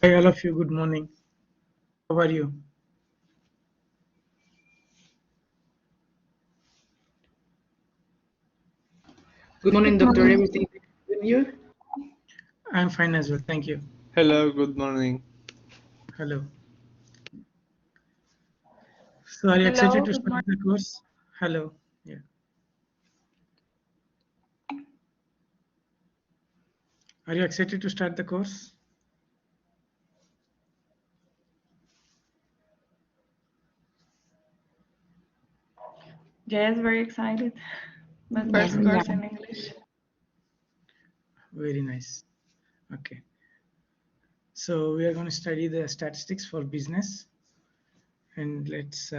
Hi, all of you. Good morning. How are you? Good morning, Good doctor. morning. Everything good with you? I'm fine as well. Thank you. Hello, good morning. Hello. So, are you excited Hello, to good start the morning. course? Hello. Yeah. Are you excited to start the course? Yes, very excited. My first Okay. course Yeah. in English. Very nice. Okay. So, we are going to study the statistics for business, and let's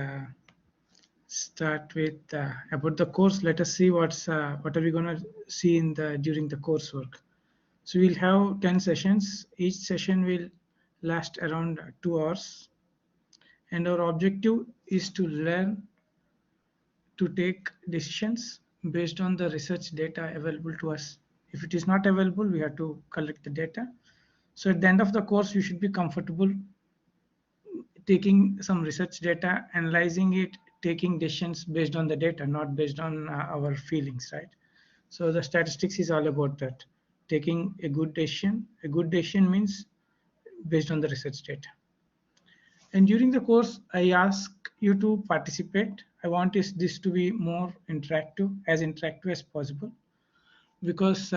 start with about the course. Let us see what are we going to see in the during the coursework. So, we'll have 10 sessions. Each session will last around 2 hours, and our objective is to learn to take decisions based on the research data available to us. If it is not available, we have to collect the data. So at the end of the course, you should be comfortable taking some research data, analyzing it, taking decisions based on the data, not based on our feelings, right? So the statistics is all about that. Taking a good decision. A good decision means based on the research data. And during the course, I ask you to participate. I want this to be more interactive as possible, because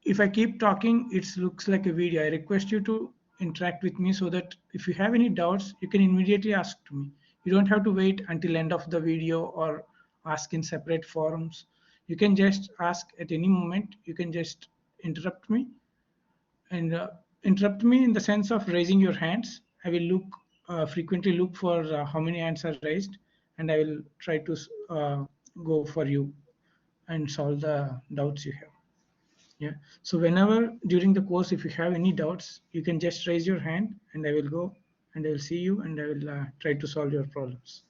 if I keep talking, it looks like a video. I request you to interact with me so that if you have any doubts, you can immediately ask to me. You don't have to wait until end of the video or ask in separate forums. You can just ask at any moment. You can just interrupt me and interrupt me in the sense of raising your hands. I will look frequently look for how many hands are raised, and I will try to go for you and solve the doubts you have. Yeah. So whenever during the course, if you have any doubts, you can just raise your hand, and I will go and I will see you, and I will try to solve your problems,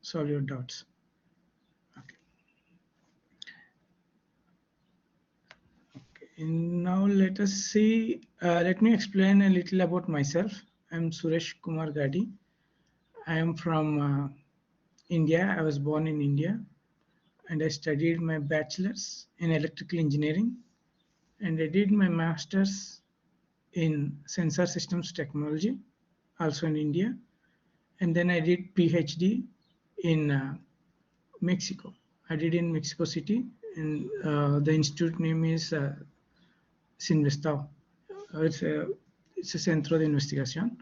solve your doubts. Okay. Now let us see. Let me explain a little about myself. I'm Suresh Kumar Gadi. I am from India. I was born in India, and I studied my bachelor's in electrical engineering, and I did my master's in sensor systems technology, also in India, and then I did PhD in Mexico. I did in Mexico City, and the institute name is Sinvestao. It's a Centro de Investigación.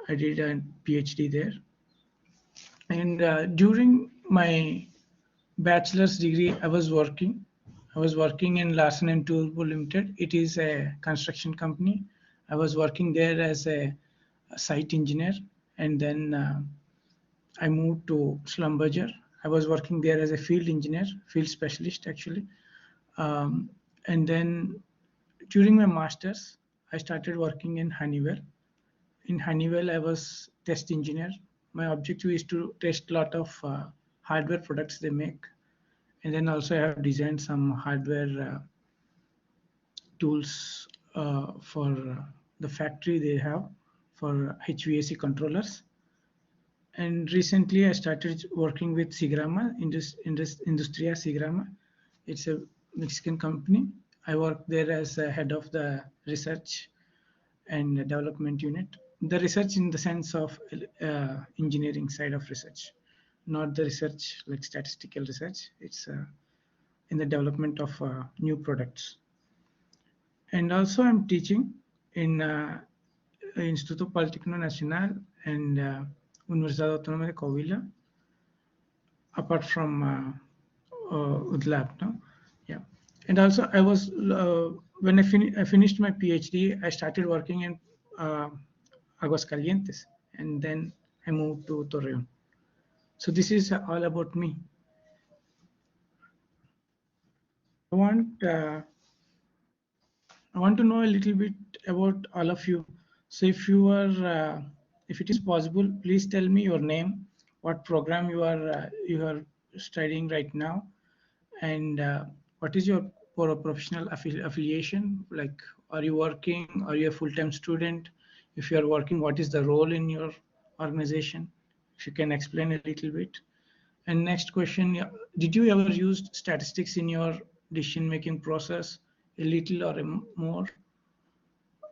I did a PhD there, and during my bachelor's degree, I was working in Larsen and Toubro Limited. It is a construction company. I was working there as a site engineer, and then I moved to Schlumberger. I was working there as a field engineer, field specialist actually. Um, and then during my masters, I started working in Honeywell. In Honeywell, I was test engineer. My objective is to test a lot of hardware products they make, and then also I have designed some hardware tools for the factory they have for HVAC controllers. And recently, I started working with Sigrama, Industria Sigrama. It's a Mexican company. I work there as a head of the research and development unit. The research in the sense of engineering side of research, not the research like statistical research. It's in the development of new products. And also, I'm teaching in Instituto Politécnico Nacional and Universidad Autónoma de Coahuila, apart from UDLAB. No? Yeah. And also, I was when I finished my PhD, I started working in Aguascalientes, and then I moved to Torreon. So this is all about me. I want uh, I want to know a little bit about all of you. So if it is possible, please tell me your name, what program you are studying right now, and what is your professional affiliation, like Are you working? Are you a full-time student? If you are working, what is the role in your organization? If you can explain a little bit. And next question, yeah, did you ever use statistics in your decision-making process, a little or more?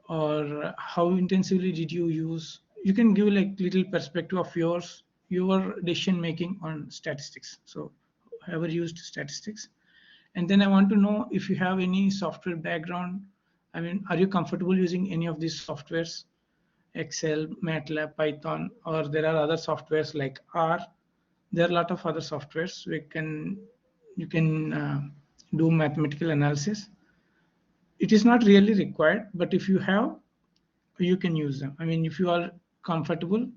Or how intensively did you use? You can give like little perspective of yours, your decision-making on statistics. So ever used statistics? And then I want to know if you have any software background. I mean, are you comfortable using any of these softwares? Excel, MATLAB, Python, or there are other softwares like R. There are a lot of other softwares you can do mathematical analysis. It is not really required, but if you have, you can use them. I mean, if you are comfortable,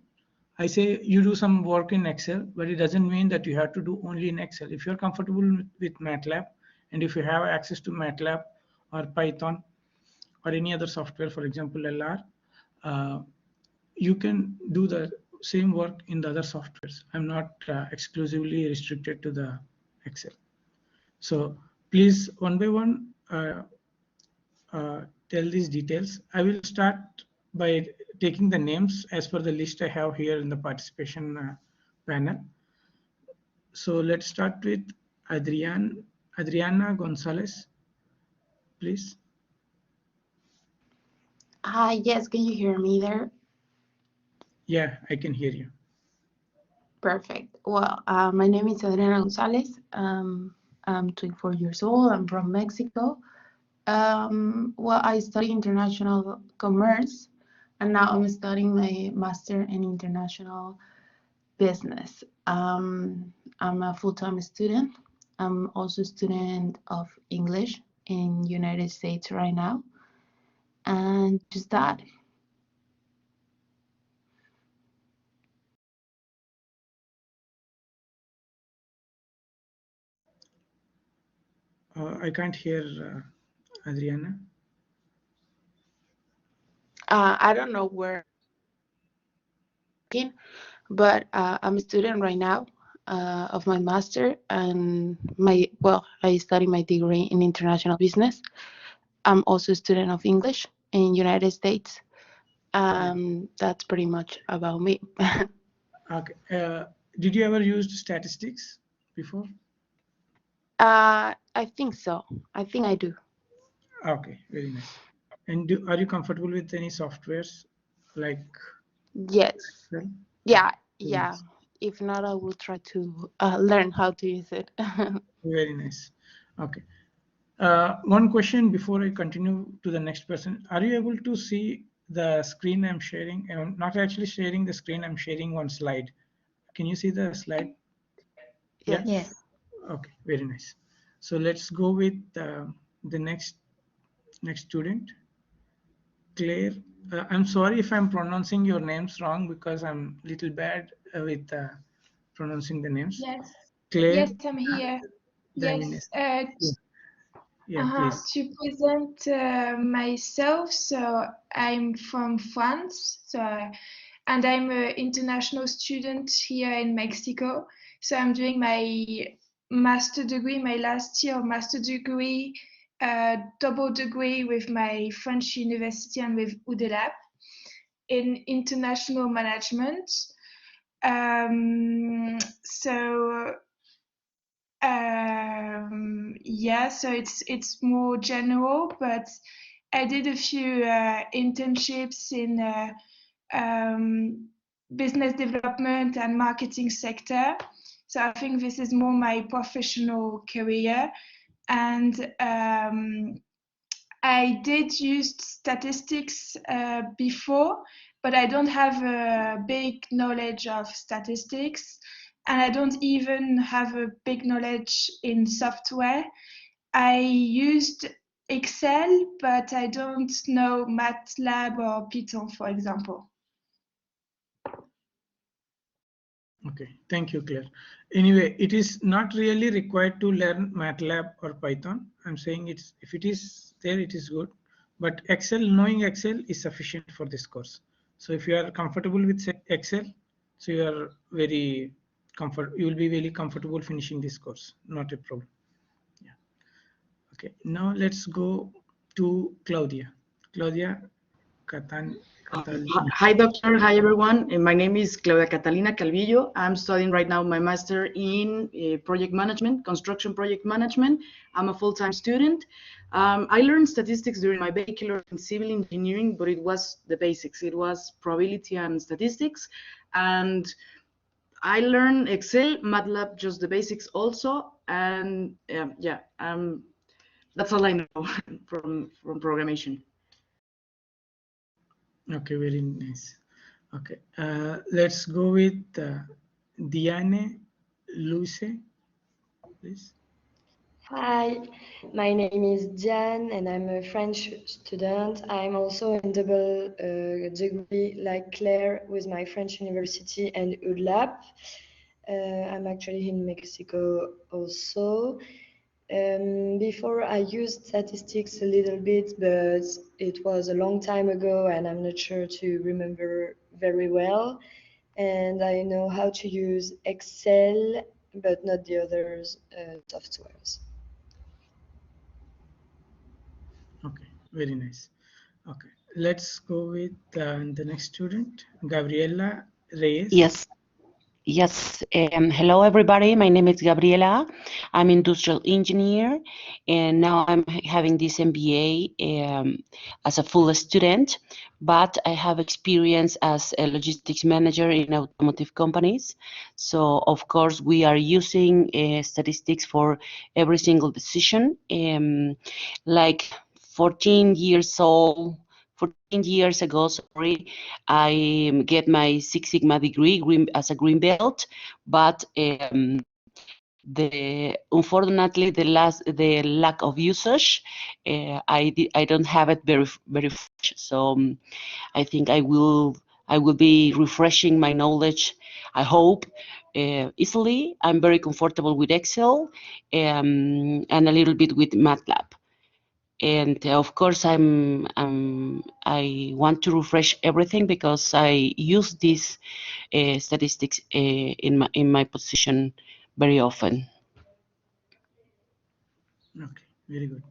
I say you do some work in Excel, but it doesn't mean that you have to do only in Excel. If you're comfortable with MATLAB, and if you have access to MATLAB or Python or any other software, for example, LR, you can do the same work in the other softwares. I'm not exclusively restricted to the Excel. So please, one by one, tell these details. I will start by taking the names as per the list I have here in the participation panel. So let's start with Adriana Gonzalez, please. Hi, yes, can you hear me there? Yeah, I can hear you. Perfect. Well, my name is Adriana Gonzalez. I'm 24 years old. I'm from Mexico. Well, I study international commerce, and now I'm studying my master in international business. I'm a full-time student. I'm also a student of English in United States right now, and just that. I can't hear Adriana. I don't know where, but I'm a student right now of my master, and I study my degree in international business. I'm also a student of English in United States. That's pretty much about me. Okay. Did you ever use statistics before? I think so. I think I do. Okay, very nice. And are you comfortable with any softwares like Yes. Excel? Yeah. Okay, Yeah. nice. If not, I will try to learn how to use it. Very nice. Okay. One question before I continue to the next person. Are you able to see the screen I'm sharing? I'm not actually sharing the screen. I'm sharing one slide. Can you see the slide? Yeah. Yes. Okay. Very nice. So let's go with the next student, Claire. I'm sorry if I'm pronouncing your names wrong because I'm a little bad with pronouncing the names. Yes. Claire. Yes, I'm here. Yes. Yeah, please. To present myself, so I'm from France, and I'm an international student here in Mexico. So I'm doing my master degree, my last year of master degree, double degree with my French university and with UDELAP in international management. So so it's more general, but I did a few internships in business development and marketing sector. So I think this is more my professional career, and I did use statistics before, but I don't have a big knowledge of statistics, and I don't even have a big knowledge in software. I used Excel, but I don't know MATLAB or Python, for example. Okay, thank you, Claire. Anyway, it is not really required to learn MATLAB or Python. I'm saying if it is there, it is good. But knowing Excel is sufficient for this course. So if you are comfortable with Excel, so you are you will be very comfortable finishing this course. Not a problem. Yeah. Okay. Now let's go to Claudia. Claudia Catalina. Hi, doctor. Hi, everyone. My name is Claudia Catalina Calvillo. I'm studying right now my master in project management, construction project management. I'm a full-time student. I learned statistics during my bachelor in civil engineering, but it was the basics. It was probability and statistics. And I learned Excel, MATLAB, just the basics also. And that's all I know from programmation. Okay, very nice. Okay, let's go with Diane Luce, please. Hi, my name is Diane and I'm a French student. I'm also in double degree like Claire with my French university and ULAP. I'm actually in Mexico also. Before I used statistics a little bit, but it was a long time ago and I'm not sure to remember very well. And I know how to use Excel, but not the other softwares. Okay, very nice. Okay, let's go with the next student, Gabriela Reyes. Yes. Hello, everybody. My name is Gabriela. I'm industrial engineer, and now I'm having this MBA as a full student. But I have experience as a logistics manager in automotive companies. So, of course, we are using statistics for every single decision. Like 14 years old. 14 years ago, sorry, I get my Six Sigma degree as a green belt, but unfortunately the lack of usage, I don't have it very fresh. So I think I will be refreshing my knowledge, I hope, easily. I'm very comfortable with Excel and a little bit with MATLAB. And of course, I want to refresh everything because I use these statistics in my position very often. Okay, very good.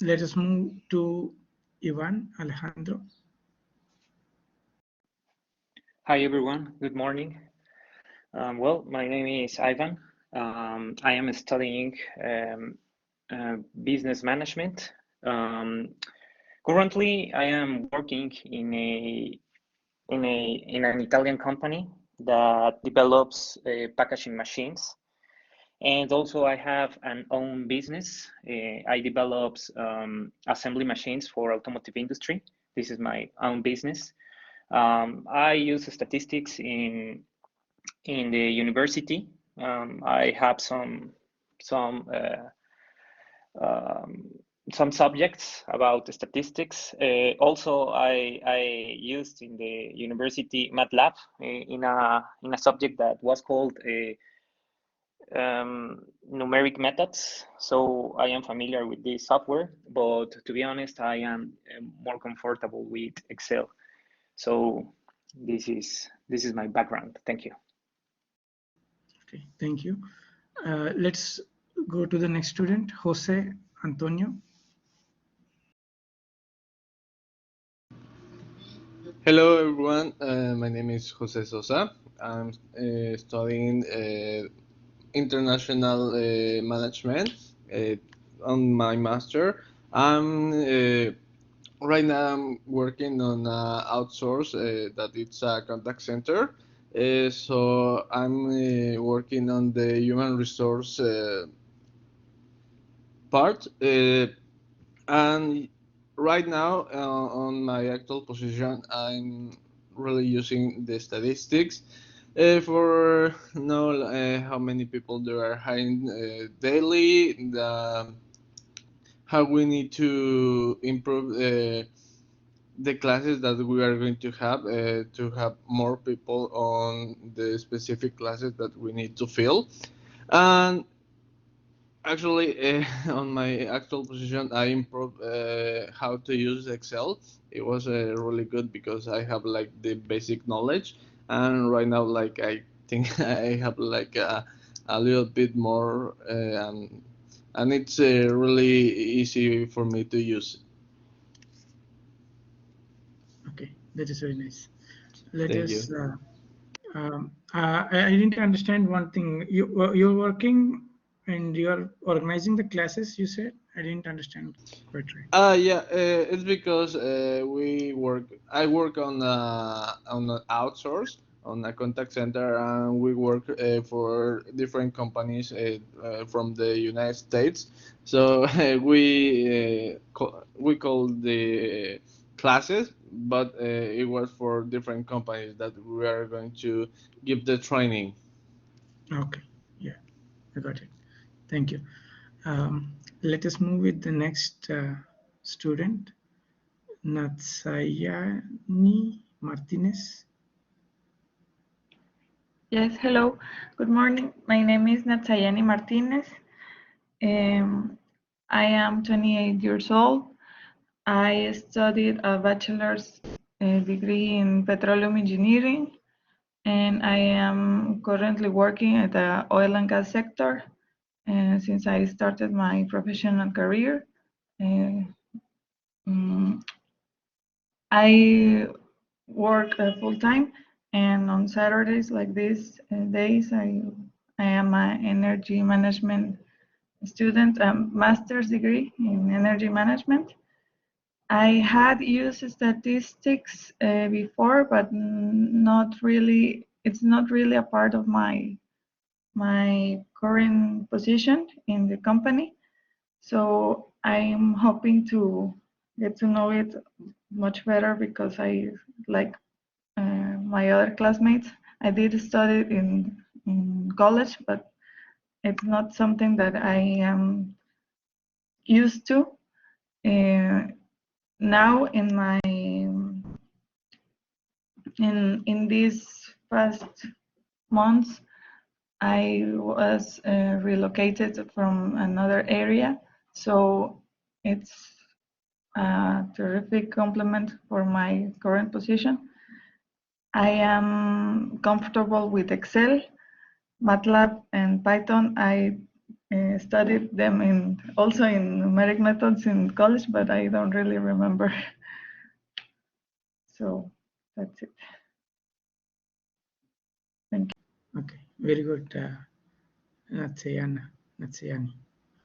Let us move to Alejandro. Hi everyone, good morning. Well, my name is Ivan. I am studying business management. Currently, I am working in an Italian company that develops packaging machines, and also I have an own business. I develop assembly machines for automotive industry. This is my own business. I use statistics in the university. I have some subjects about statistics. Also, I used in the university MATLAB in a subject that was called numeric methods. So I am familiar with this software, but to be honest, I am more comfortable with Excel. So this is my background. Thank you. Okay, thank you. Let's go to the next student, Jose Antonio. Hello everyone, my name is Jose Sosa. I'm studying international management on my master. Right now I'm working on outsource that it's a contact center. So I'm working on the human resource part. And right now, on my actual position, I'm really using the statistics for know how many people there are hiring daily, how we need to improve the classes that we are going to have more people on the specific classes that we need to fill. And actually, on my actual position, I improved how to use Excel. It was really good because I have like the basic knowledge, and right now, like I think I have like a little bit more, and it's really easy for me to use. That is very nice. Let Thank us. you. I didn't understand one thing. You're working and you're organizing the classes. You said I didn't understand quite right. Yeah, it's because I work on an outsource on a contact center, and we work for different companies from the United States. So we call the classes, but it was for different companies that we are going to give the training. Okay. Yeah, I got it. Thank you. Let us move with the next student, Natsayani Martinez. Yes, hello. Good morning. My name is Natsayani Martinez. I am 28 years old. I studied a bachelor's degree in petroleum engineering, and I am currently working at the oil and gas sector since I started my professional career. Mm, I work full-time, and on Saturdays like these days, I am an energy management student, a master's degree in energy management. I had used statistics before, but not really. It's not really a part of my current position in the company. So I'm hoping to get to know it much better because I like my other classmates. I did study in college, but it's not something that I am used to. Now in these past months, I was relocated from another area, so it's a terrific complement for my current position. I am comfortable with Excel, MATLAB, and Python. I studied them also in numeric methods in college, but I don't really remember. So that's it. Thank you. Okay, very good, Natsayani.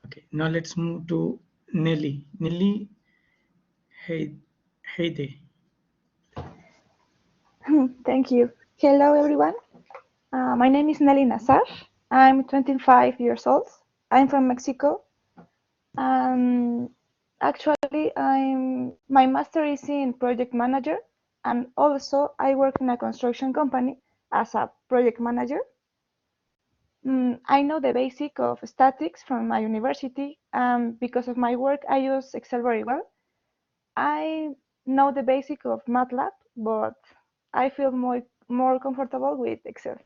Okay, now let's move to Nelly. Nelly, hey. Thank you. Hello, everyone. My name is Nelly Nazar. I'm 25 years old. I'm from Mexico. Actually, my master is in project manager, and also I work in a construction company as a project manager. I know the basic of statics from my university. Because of my work, I use Excel very well. I know the basic of MATLAB, but I feel more comfortable with Excel.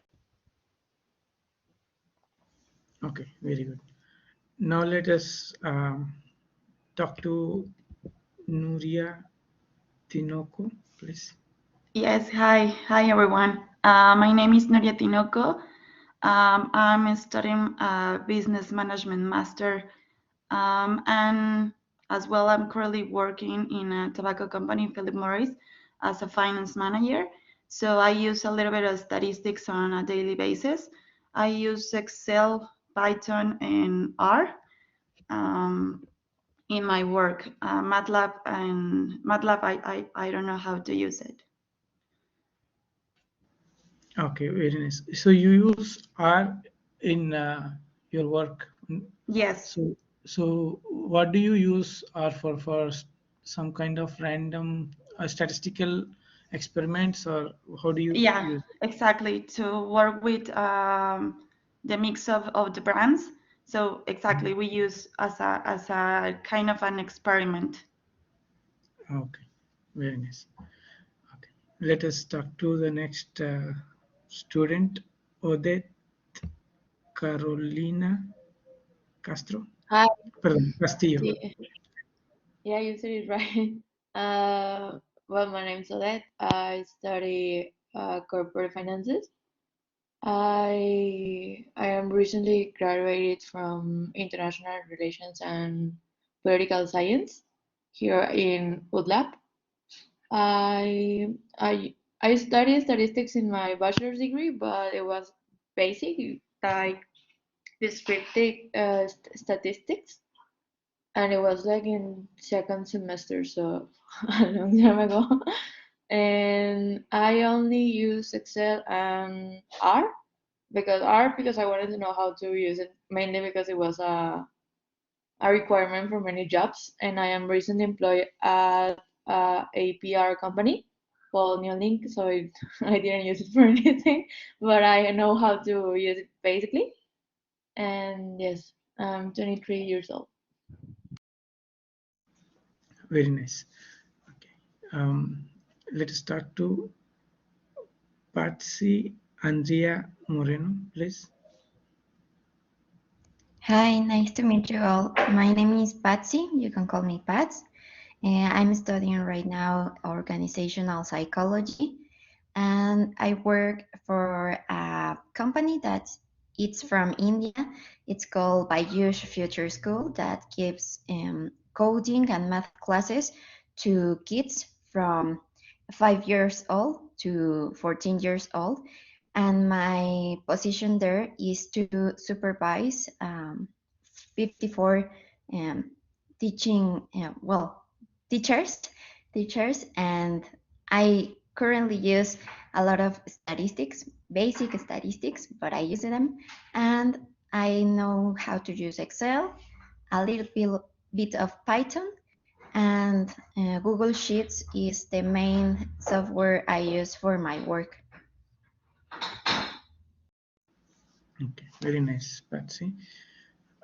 Okay, very good. Now let us talk to Nuria Tinoco, please. Yes, hi everyone. My name is Nuria Tinoco. I'm studying business management master, and as well I'm currently working in a tobacco company, Philip Morris, as a finance manager. So I use a little bit of statistics on a daily basis. I use Excel, Python, and R in my work. MATLAB, I don't know how to use it. Okay, very nice. So you use R in your work? Yes. So what do you use R for? For some kind of random statistical experiments, or how do you use it? Exactly, to work with the mix of the brands. So exactly, we use as a kind of an experiment. Okay, very nice. Okay, let us talk to the next student, Odette Carolina Castro. Hi. Perdón, Castillo. Yeah, you said it right. Well, my name is Odette. I study corporate finances. I am recently graduated from International Relations and Political Science here in UDLAP. I I I studied statistics in my bachelor's degree, but it was basic, like descriptive statistics, and it was like in second semester, so a long time ago. And I only use Excel and R because I wanted to know how to use it, mainly because it was a requirement for many jobs, and I am recently employed at a PR company called New Link, so I didn't use it for anything, but I know how to use it basically. And yes, I'm 23 years old. Very nice. Okay. Let us start to Patsy Andrea Moreno, please. Hi, nice to meet you all. My name is Patsy. You can call me Pats. I'm studying right now organizational psychology, and I work for a company that it's from India. It's called Bayush Future School that gives coding and math classes to kids from 5 years old to 14 years old. And my position there is to supervise 54 um, teaching, teachers, and I currently use a lot of statistics, basic statistics, but I use them, and I know how to use Excel, a little bit of Python, and Google Sheets is the main software I use for my work. Okay, very nice, Patsy.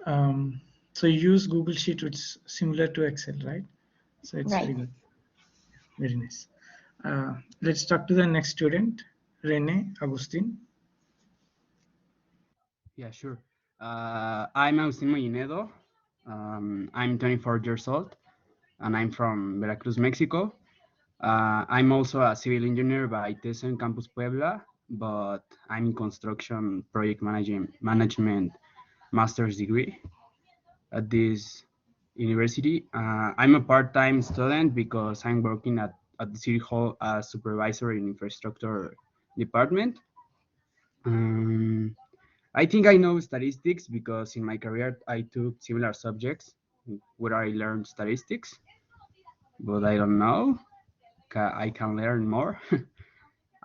So you use Google Sheet, which is similar to Excel, right? So it's Right. very good. Very nice. Let's talk to the next student, Rene Agustin. Yeah, sure. I'm Agustin Mollinedo. I'm 24 years old, and I'm from Veracruz, Mexico. I'm also a civil engineer by TESOL Campus Puebla, but I'm in construction project management master's degree at this university. I'm a part-time student because I'm working at the City Hall as supervisor in infrastructure department. I think I know statistics because in my career I took similar subjects where I learned statistics, but I don't know. I can learn more.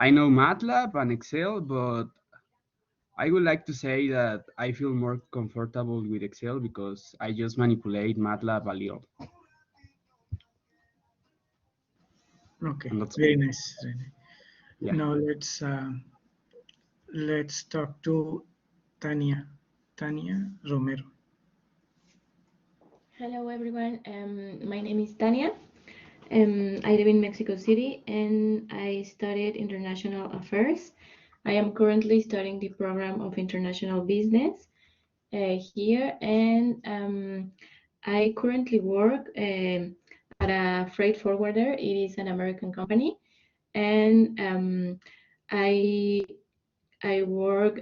I know MATLAB and Excel, but I would like to say that I feel more comfortable with Excel because I just manipulate MATLAB a little. Okay, And that's very nice, Rene. Yeah. Now let's talk to Tania Romero. Hello everyone, my name is Tania. I live in Mexico City and I studied international affairs. I am currently studying the program of international business here, and I currently work at a freight forwarder. It is an American company, and I work.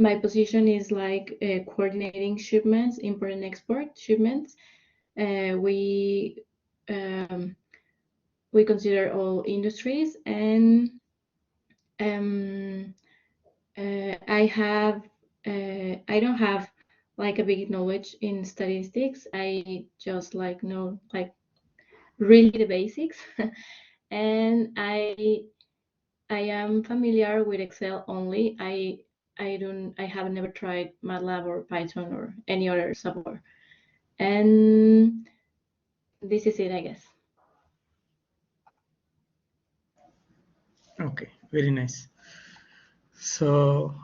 My position is like coordinating shipments, import and export shipments. Um, we consider all industries, and I don't have like a big knowledge in statistics. I just like know like really the basics, and I am familiar with Excel only. I have never tried MATLAB or Python or any other software. And this is it, I guess. Okay, very nice. So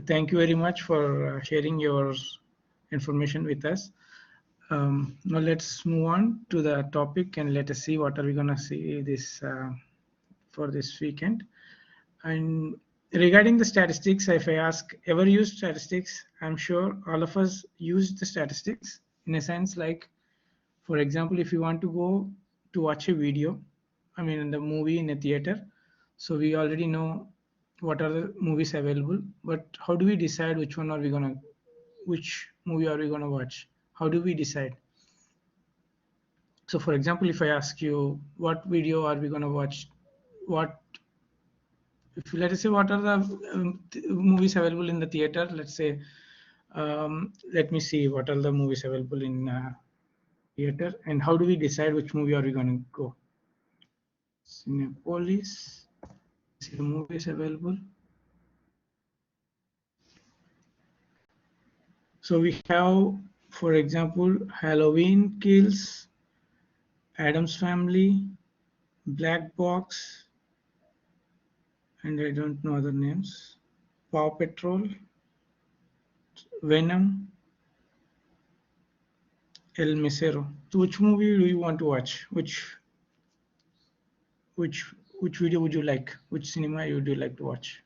thank you very much for sharing your information with us. Now let's move on to the topic and let us see what are we gonna see this for this weekend. And regarding the statistics, if I ask ever used statistics, I'm sure all of us use the statistics in a sense like, for example, if you want to go to watch a video, I mean in the movie in a theater, so we already know what are the movies available, but how do we decide which movie are we gonna watch? How do we decide? So for example, if I ask you what video are we going to watch, what if let us say what are the movies available in the theater, let's say let me see what are the movies available in theater, and how do we decide which movie are we going to go. Cinepolis, see the movies available. So we have, for example, Halloween Kills, Addams Family, Black Box, and I don't know other names, Paw Patrol, Venom, El Mesero. So which movie do you want to watch? Which video would you like? Which cinema would you like to watch?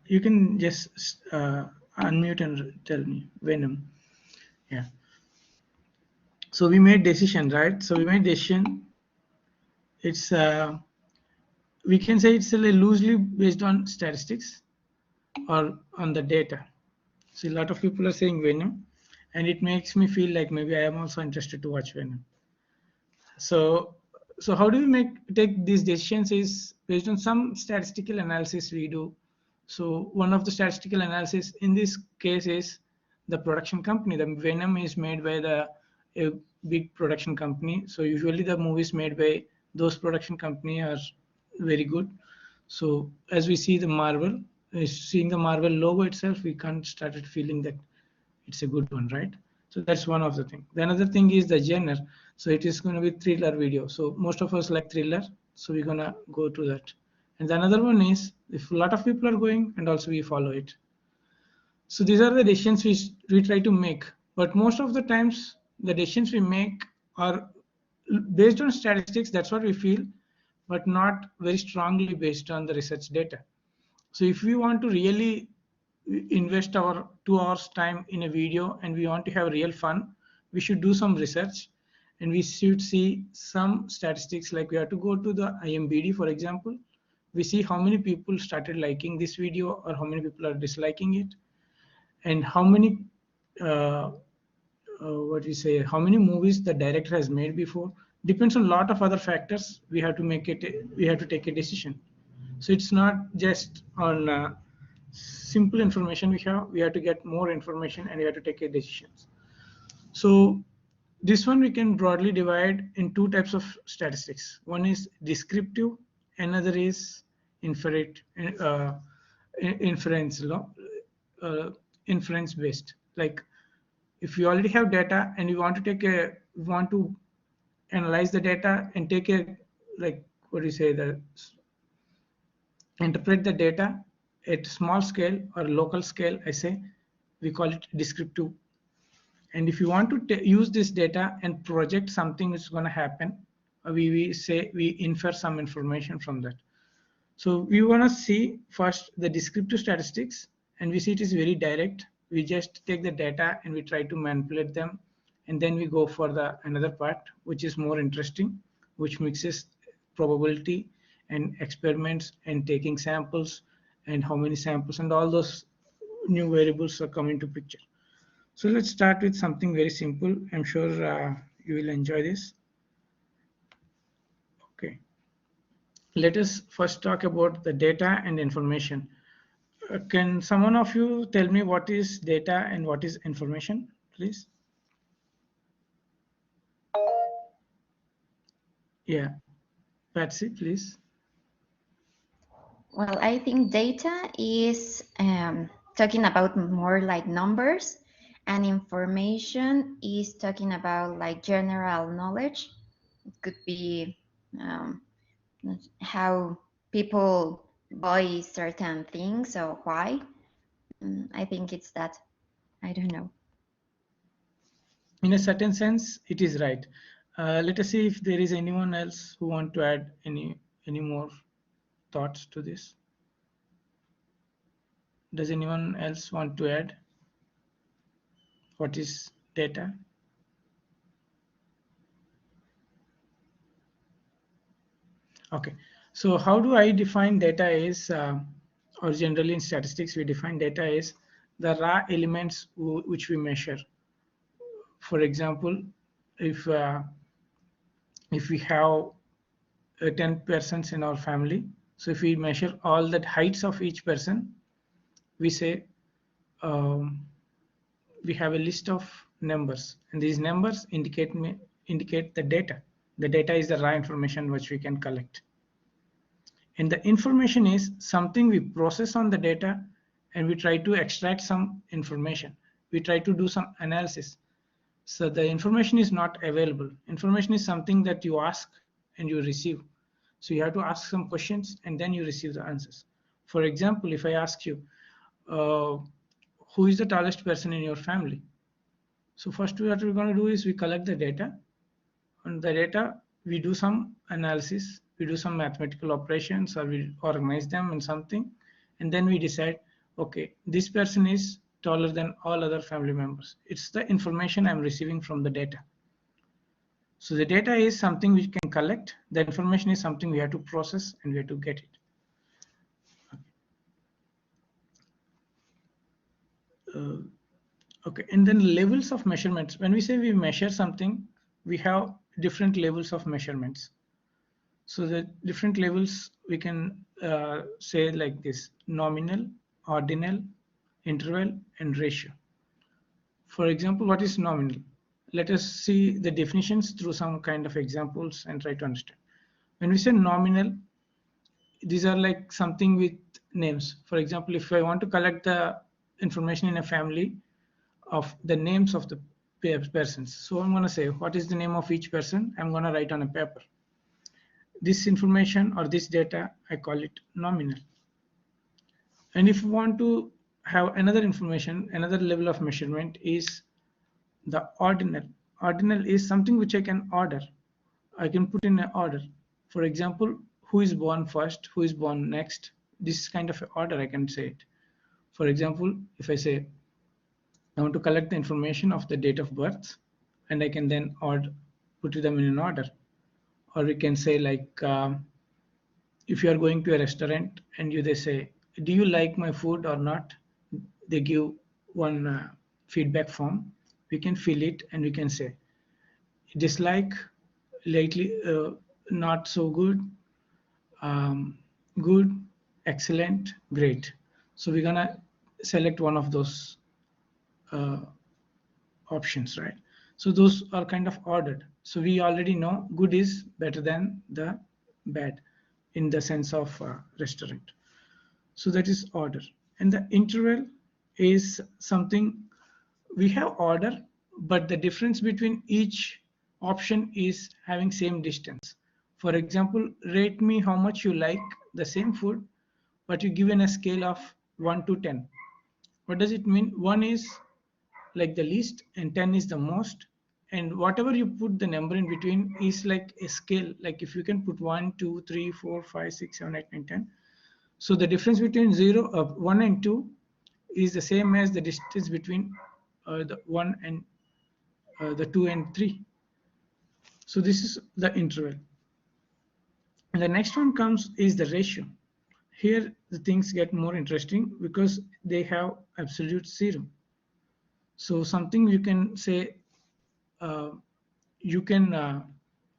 You can just unmute and tell me. Venom. Yeah. So we made decision, right? So we made decision. It's we can say it's loosely based on statistics or on the data. So a lot of people are saying Venom, and it makes me feel like maybe I am also interested to watch Venom. So how do we take these decisions is based on some statistical analysis we do. So one of the statistical analysis in this case is the production company. The Venom is made by a big production company. So usually the movies made by those production company are very good. So as we see the Marvel, seeing the Marvel logo itself, we can't started feeling that it's a good one, right? So that's one of the things. The another thing is the genre. So it is going to be thriller video. So most of us like thriller, so we're gonna go to that. And the another one is if a lot of people are going, and also we follow it. So these are the decisions we try to make. But most of the times, the decisions we make are based on statistics. That's what we feel, but not very strongly based on the research data. So if we want to really invest our 2 hours time in a video and we want to have real fun, we should do some research and we should see some statistics. Like we have to go to the IMDb, for example. We see how many people started liking this video or how many people are disliking it, and how many how many movies the director has made before. Depends on a lot of other factors. We have to take a decision. So it's not just on simple information we have to get more information and we have to take a decisions. So this one we can broadly divide in two types of statistics. One is descriptive, another is inference inference based. Like if you already have data and you want to analyze the data and take a, like what do you say, interpret the data at small scale or local scale, I say, we call it descriptive. And if you want to use this data and project something which is going to happen, we say we infer some information from that. So we want to see first the descriptive statistics, and we see it is very direct. We just take the data and we try to manipulate them, and then we go for the another part which is more interesting, which mixes probability and experiments and taking samples and how many samples and all those new variables are coming to picture. So let's start with something very simple. I'm sure you will enjoy this. Okay. Let us first talk about the data and information. Can someone of you tell me what is data and what is information, please? Yeah, Patsy, please. Well, I think data is talking about more like numbers, and information is talking about like general knowledge. It could be how people buy certain things or why. I think it's that. I don't know. In a certain sense, it is right. Let us see if there is anyone else who want to add any more thoughts to this. Does anyone else want to add? What is data? Okay, so how do I define data is, or generally in statistics, we define data is the raw elements which we measure. For example, if we have 10 persons in our family, so if we measure all the heights of each person, we say we have a list of numbers, and these numbers indicate the data. The data is the raw information which we can collect. And the information is something we process on the data, and we try to extract some information. We try to do some analysis. So the information is not available. Information is something that you ask and you receive. So you have to ask some questions and then you receive the answers. For example, if I ask you, who is the tallest person in your family? So first what we're going to do is we collect the data. On the data, we do some analysis, we do some mathematical operations, or we organize them in something, and then we decide, okay, this person is taller than all other family members. It's the information I'm receiving from the data. So the data is something we can collect. The information is something we have to process and we have to get it. Okay, and then levels of measurements. When we say we measure something, we have different levels of measurements. So the different levels we can say like this: nominal, ordinal, interval, and ratio. For example, what is nominal? Let us see the definitions through some kind of examples and try to understand. When we say nominal, these are like something with names. For example, if I want to collect the information in a family of the names of the persons, so I'm going to say what is the name of each person. I'm going to write on a paper. This information or this data, I call it nominal. And if you want to have another information, another level of measurement is the ordinal. Ordinal is something which I can order. I can put in an order. For example, who is born first, who is born next. This kind of order I can say it. For example, if I say I want to collect the information of the date of birth, and I can then put them in an order. Or we can say like, if you are going to a restaurant and they say, do you like my food or not? They give one feedback form. We can fill it and we can say, dislike, lately, not so good, good, excellent, great. So we're gonna select one of those options, right? So those are kind of ordered. So we already know good is better than the bad in the sense of restaurant. So that is order. And the interval is something we have order, but the difference between each option is having same distance. For example, rate me how much you like the same food, but you given a scale of 1 to 10. What does it mean? 1 is like the least and 10 is the most, and whatever you put the number in between is like a scale. Like if you can put 1, 2, 3, 4, 5, 6, 7, 8, 9, 10. So the difference between 1 and 2 is the same as the distance between the 1 and the 2 and 3. So this is the interval. And the next one comes is the ratio. Here the things get more interesting because they have absolute zero. So something you can say, you can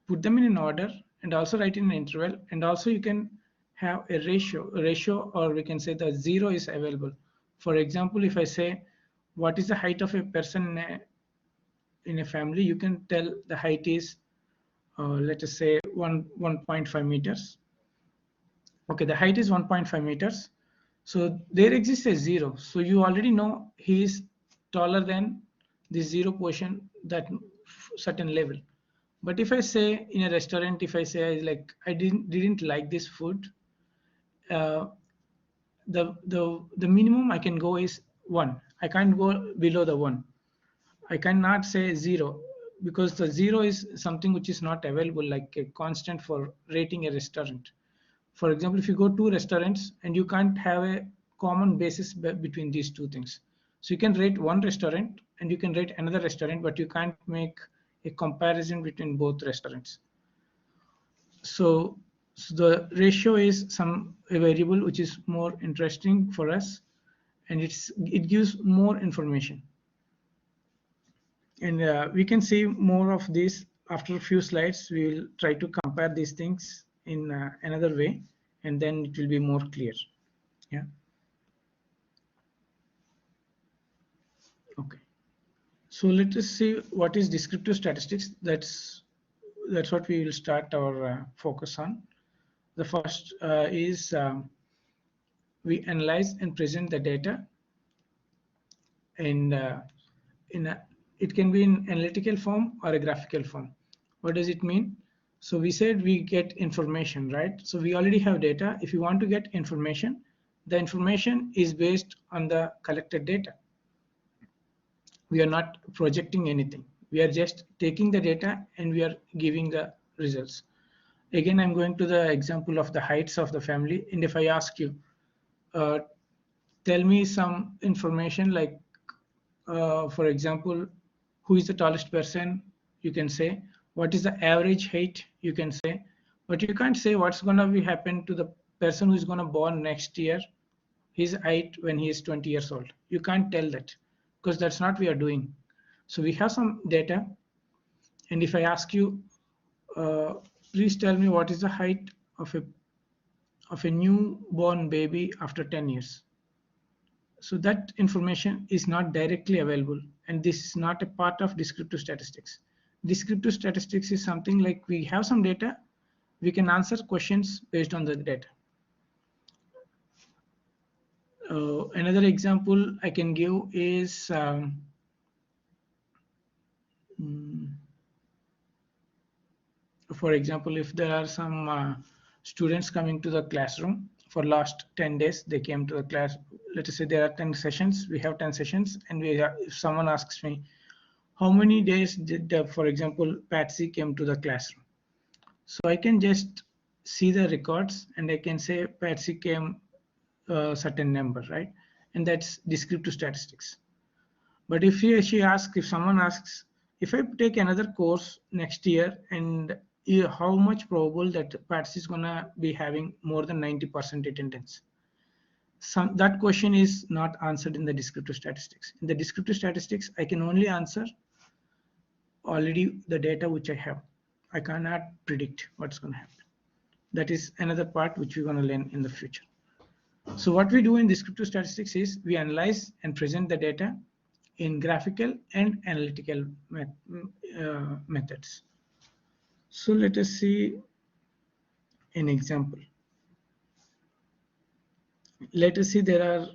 put them in an order and also write in an interval, and also you can have a ratio, or we can say that zero is available. For example, if I say what is the height of a person in a family, you can tell the height is let us say 1.5 meters. Okay, the height is 1.5 meters. So there exists a zero. So you already know he is taller than the zero portion, that certain level. But if I say in a restaurant, if I say like I didn't like this food, the minimum I can go is 1. I can't go below the 1. I cannot say 0 because the 0 is something which is not available like a constant for rating a restaurant. For example, if you go to restaurants and you can't have a common basis between these two things. So you can rate one restaurant and you can rate another restaurant, but you can't make a comparison between both restaurants. So the ratio is a variable which is more interesting for us, and it gives more information. And we can see more of this after a few slides. We will try to compare these things in another way, and then it will be more clear. Yeah. Okay. So let us see what is descriptive statistics. That's what we will start our focus on. The first is we analyze and present the data, and it can be in analytical form or a graphical form. What does it mean? So we said we get information, right? So we already have data. If you want to get information, the information is based on the collected data. We are not projecting anything. We are just taking the data and we are giving the results. Again, I'm going to the example of the heights of the family. And if I ask you, tell me some information like, for example, who is the tallest person? You can say. What is the average height? You can say. But you can't say what's going to be happen to the person who is going to born next year, his height when he is 20 years old. You can't tell that because that's not what we are doing. So we have some data. And if I ask you, please tell me what is the height of a newborn baby after 10 years. So that information is not directly available, and this is not a part of descriptive statistics. Descriptive statistics is something like we have some data, we can answer questions based on the data. Another example I can give is for example, if there are some students coming to the classroom for last 10 days, they came to the class. Let us say there are 10 sessions. We have 10 sessions, and if someone asks me, how many days did, for example, Patsy came to the classroom? So I can just see the records, and I can say Patsy came a certain number, right? And that's descriptive statistics. But if someone asks, if I take another course next year, and how much probable that Patsy is gonna be having more than 90% attendance? That question is not answered in the descriptive statistics. In the descriptive statistics, I can only answer already the data which I have. I cannot predict what's going to happen. That is another part which we're going to learn in the future. So what we do in descriptive statistics is we analyze and present the data in graphical and analytical methods. So let us see an example. Let us see there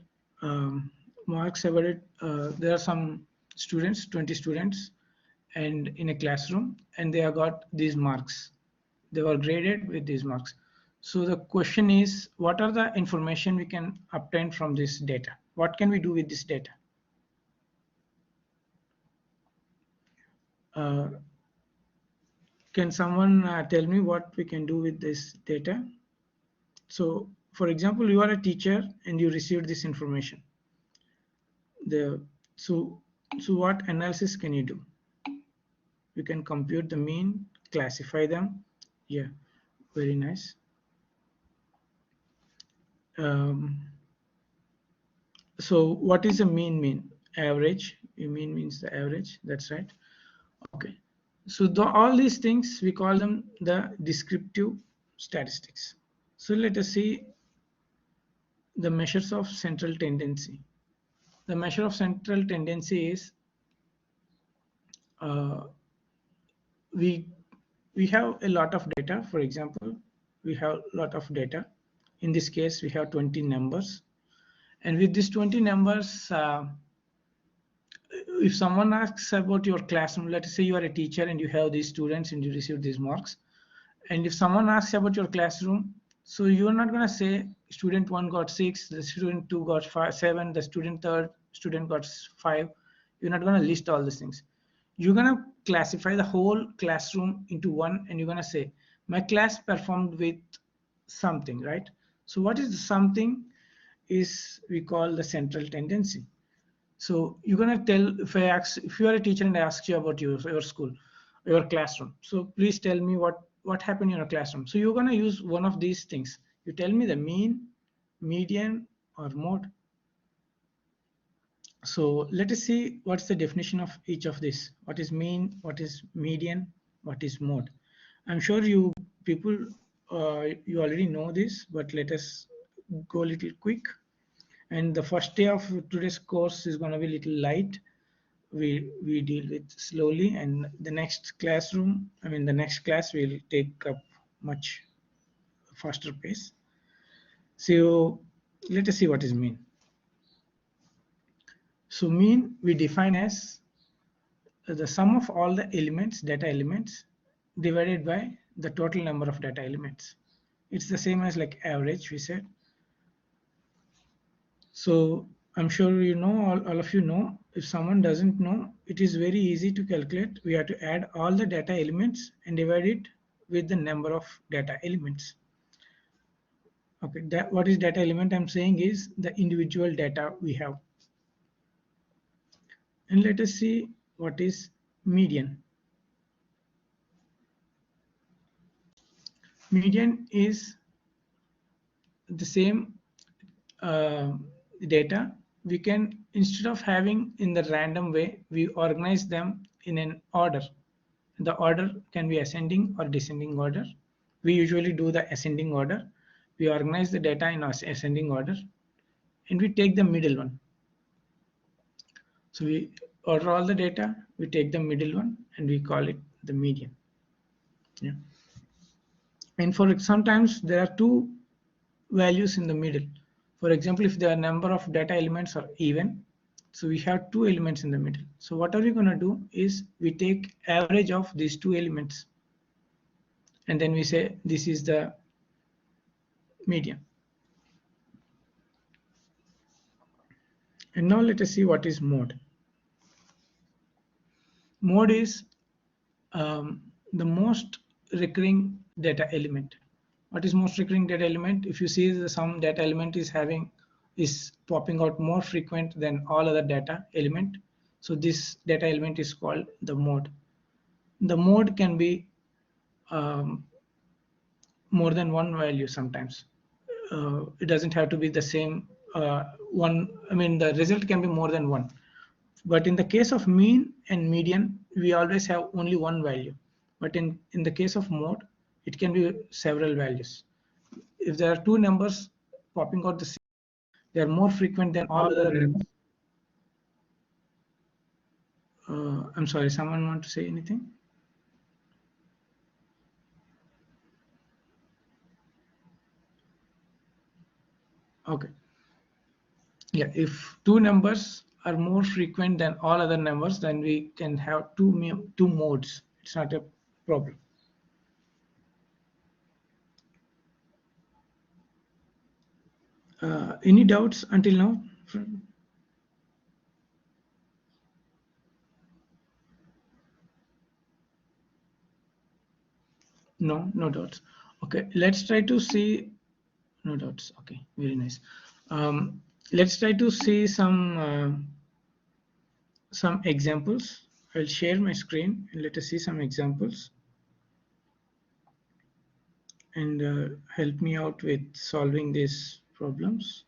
are marks awarded. There are some students, 20 students, and in a classroom, and they have got these marks. They were graded with these marks. So the question is, what are the information we can obtain from this data? What can we do with this data? Can someone tell me what we can do with this data? So, for example, you are a teacher and you received this information. So what analysis can you do? You can compute the mean, classify them. Yeah, very nice. So what is a mean? Average. Mean means the average. That's right. Okay. So all these things, we call them the descriptive statistics. So let us see the measures of central tendency. The measure of central tendency is we have a lot of data. For example, we have a lot of data. In this case, we have 20 numbers. And with these 20 numbers, if someone asks about your classroom, let's say you are a teacher and you have these students and you receive these marks. And if someone asks about your classroom, so you're not going to say student 1 got 6, the student 2 got 7, the student 3rd student got 5. You're not going to list all these things. You're going to classify the whole classroom into one, and you're going to say, my class performed with something, right? So what is the something is we call the central tendency. So you're going to tell, if you are a teacher and I ask you about your school, your classroom, so please tell me what happened in your classroom. So you're going to use one of these things. You tell me the mean, median, or mode. So let us see what's the definition of each of this. What is mean, what is median, what is mode. I'm sure you people, you already know this, but let us go a little quick. And the first day of today's course is going to be a little light. We deal with slowly, and the next the next class will take up much faster pace. So let us see what is mean. So mean we define as the sum of all the elements, data elements, divided by the total number of data elements. It's the same as like average, we said. So I'm sure you know, all of you know. If someone doesn't know, it is very easy to calculate. We have to add all the data elements and divide it with the number of data elements. Okay, what is data element? I'm saying is the individual data we have. And let us see what is median. Median is the same data. We can, instead of having in the random way, we organize them in an order. The order can be ascending or descending order. We usually do the ascending order. We organize the data in ascending order, and we take the middle one. So we order all the data, we take the middle one, and we call it the median. Yeah. And for sometimes there are two values in the middle. For example, if the number of data elements are even, so we have two elements in the middle. So what are we going to do is we take average of these two elements, and then we say this is the median. And now let us see what is mode. Mode is the most recurring data element. What is most recurring data element? If you see some data element is popping out more frequent than all other data element, so this data element is called the mode. The mode can be more than one value sometimes. It doesn't have to be the same one. The result can be more than one. But in the case of mean and median, we always have only one value. But in the case of mode, it can be several values. If there are two numbers popping out the same, they are more frequent than all other numbers. I'm sorry, someone want to say anything? Okay. Yeah, if two numbers are more frequent than all other numbers, then we can have two modes. It's not a problem. Any doubts until now? No doubts. Okay, let's try to see. No doubts. Okay, very nice. Let's try to see some examples. I'll share my screen and let us see some examples, and help me out with solving these problems.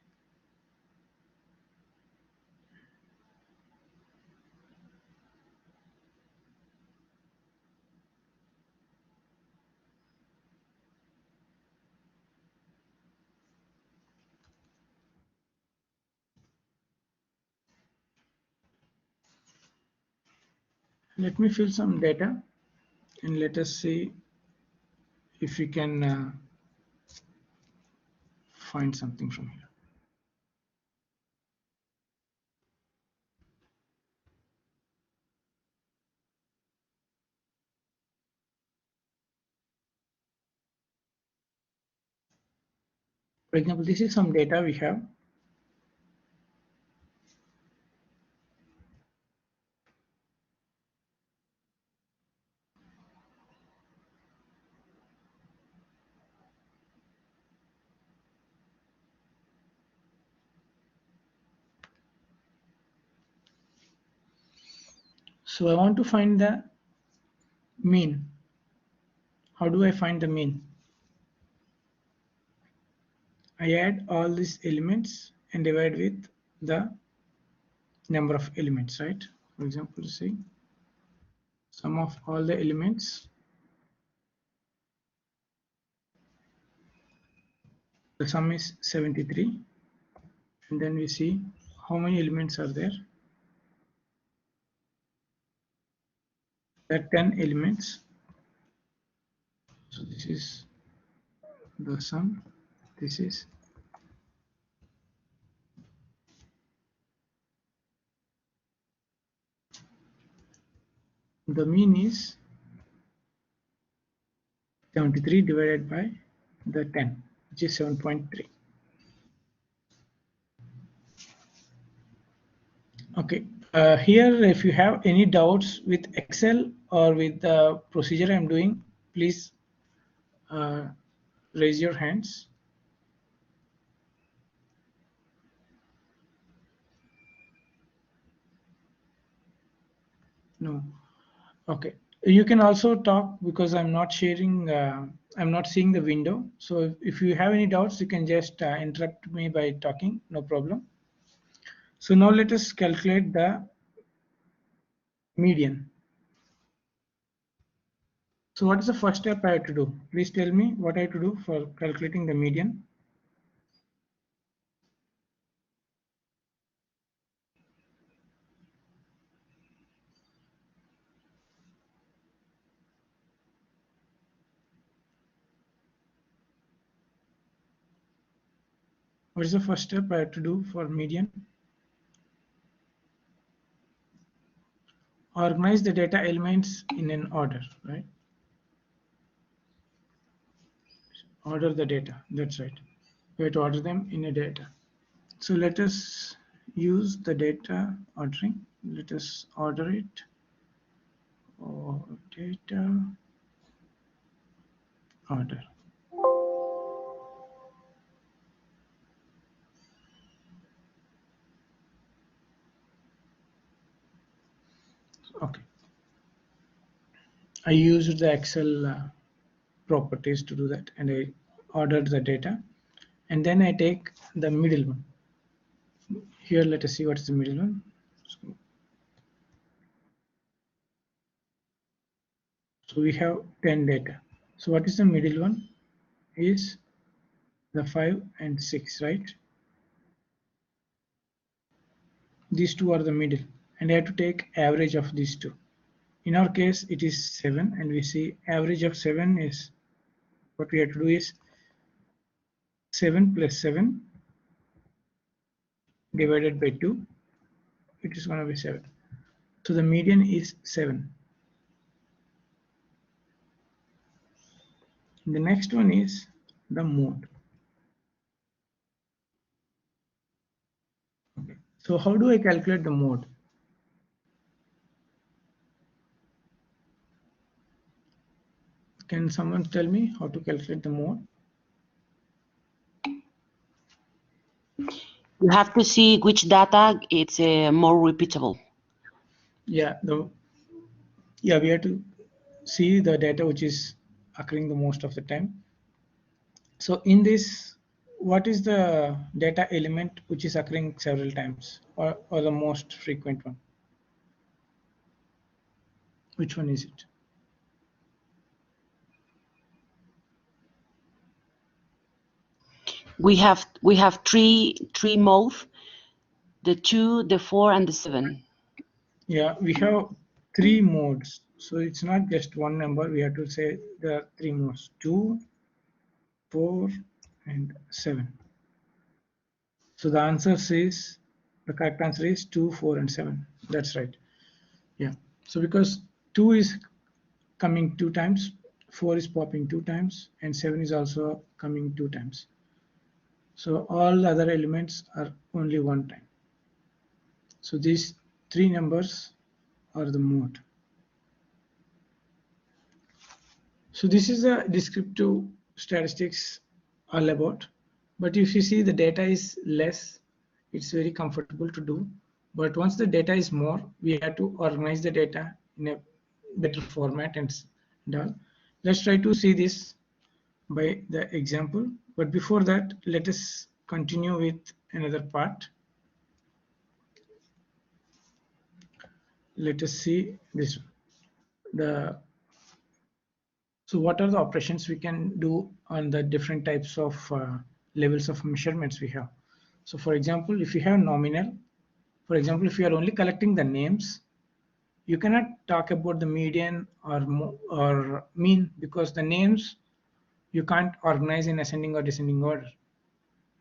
Let me fill some data and let us see if we can find something from here. For example, this is some data we have. So I want to find the mean. How do I find the mean? I add all these elements and divide with the number of elements, right? For example, say sum of all the elements, the sum is 73, and then we see how many elements are there. There are 10 elements. So this is the sum. This is the mean is 73 divided by the 10, which is 7.3. Okay, here if you have any doubts with Excel or with the procedure I'm doing, please raise your hands. No. Okay. You can also talk because I'm not sharing, I'm not seeing the window. So if you have any doubts, you can just interrupt me by talking, no problem. So now let us calculate the median. So what is the first step I have to do? Please tell me what I have to do for calculating the median. What is the first step I have to do for median? Organize the data elements in an order, right? Order the data, that's right. We have to order them in a data. So let us use the data ordering. Let us order it. Or data order. Okay. I used the Excel properties to do that, and I ordered the data, and then I take the middle one. Here, let us see what is the middle one. So we have 10 data. So what is the middle one? Is the 5 and 6, right? These two are the middle, and I have to take average of these two. In our case, it is 7, and we see average of 7 is, what we have to do is 7 plus 7 divided by 2. It is going to be 7. So the median is 7. The next one is the mode. Okay. So how do I calculate the mode? Can someone tell me how to calculate the mode? You have to see which data it's more repeatable. Yeah, we have to see the data which is occurring the most of the time. So in this, what is the data element which is occurring several times, or the most frequent one? Which one is it? We have three modes: the 2, the 4, and the 7. Yeah, we have 3 modes. So it's not just one number. We have to say there are 3 modes: 2, 4, and 7. So the answer is, the correct answer is 2, 4, and 7. That's right. Yeah. So because 2 is coming 2 times, 4 is popping 2 times, and 7 is also coming 2 times. So all other elements are only 1 time. So these 3 numbers are the mode. So this is a descriptive statistics all about. But if you see the data is less, it's very comfortable to do. But once the data is more, we have to organize the data in a better format and all. Let's try to see this by the example. But before that, let us continue with another part. let us see this. So what are the operations we can do on the different types of levels of measurements we have? So for example, if you have nominal, for example, if you are only collecting the names, you cannot talk about the median or mean, because the names you can't organize in ascending or descending order.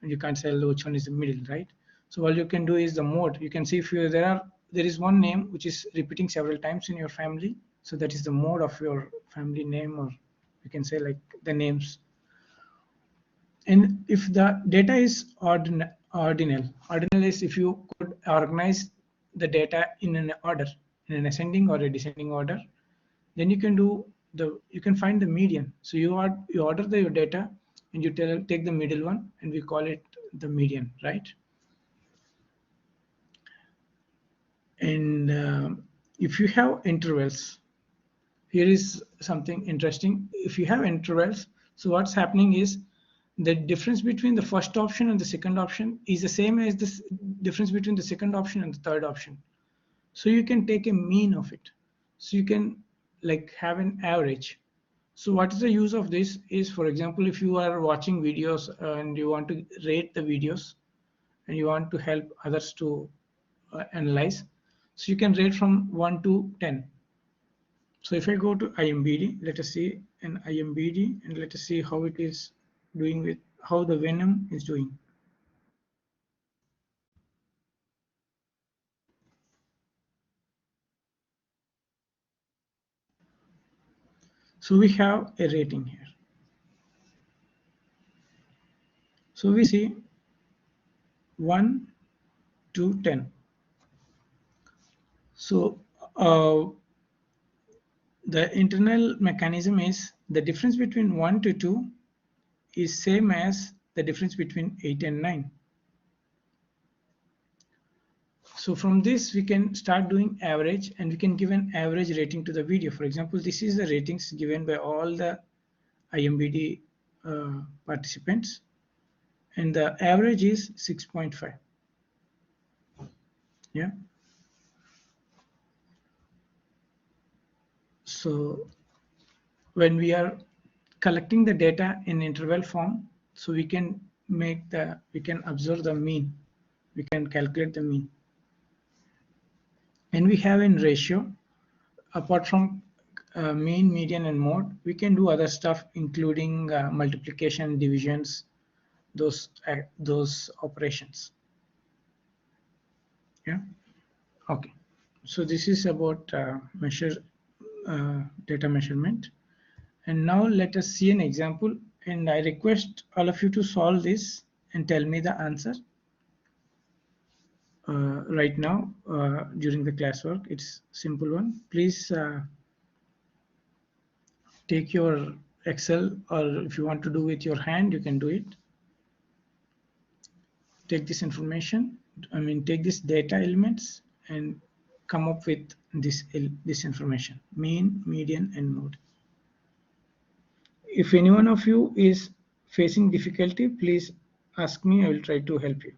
And you can't tell which one is the middle, right? So all you can do is the mode. You can see if there is one name which is repeating several times in your family, so that is the mode of your family name, or you can say like the names. And if the data is ordinal is if you could organize the data in an order, in an ascending or a descending order, then you can find the median. So you order your data and you take the middle one, and we call it the median, right? And if you have intervals, here is something interesting. If you have intervals, so what's happening is the difference between the first option and the second option is the same as the difference between the second option and the third option. So you can take a mean of it. So you can like have an average. So what is the use of this is, for example, if you are watching videos and you want to rate the videos and you want to help others to analyze, so you can rate from 1 to 10. So if I go to IMBD, let us see an IMBD and let us see how it is doing with how the venom is doing. So we have a rating here. So we see 1 to 10. So the internal mechanism is the difference between 1 to 2 is same as the difference between 8 and 9. So from this we can start doing average, and we can give an average rating to the video. For example, this is the ratings given by all the IMBD participants, and the average is 6.5. Yeah. So when we are collecting the data in interval form, so we can observe the mean, we can calculate the mean, and we have in ratio. Apart from mean, median, and mode, we can do other stuff, including multiplication, divisions, those operations. Yeah. Okay. So this is about data measurement. And now let us see an example, and I request all of you to solve this and tell me the answer right now during the classwork. It's simple one. Please take your Excel, or if you want to do with your hand, you can do it. Take this information, take this data elements and come up with this information, mean, median, and mode. If any one of you is facing difficulty, please ask me. I will try to help you.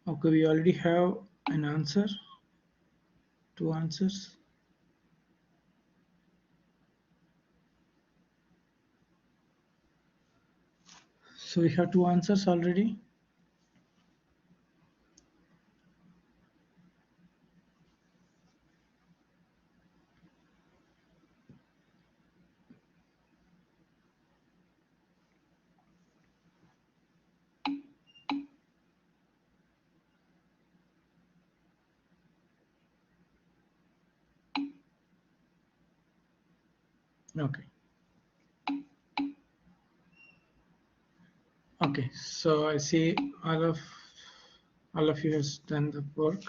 Okay, we already have an answer, 2 answers. So we have 2 answers already. Okay. Okay, so I see all of you has done the work.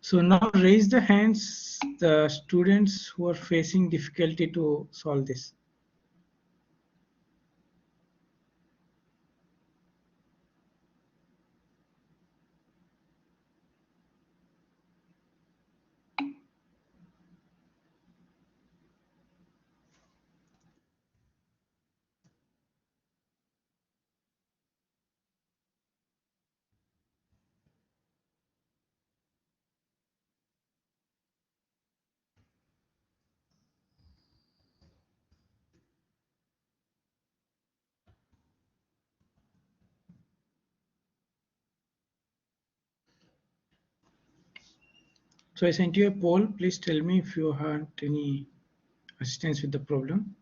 So now raise the hands, the students who are facing difficulty to solve this. So I sent you a poll. Please tell me if you had any assistance with the problem.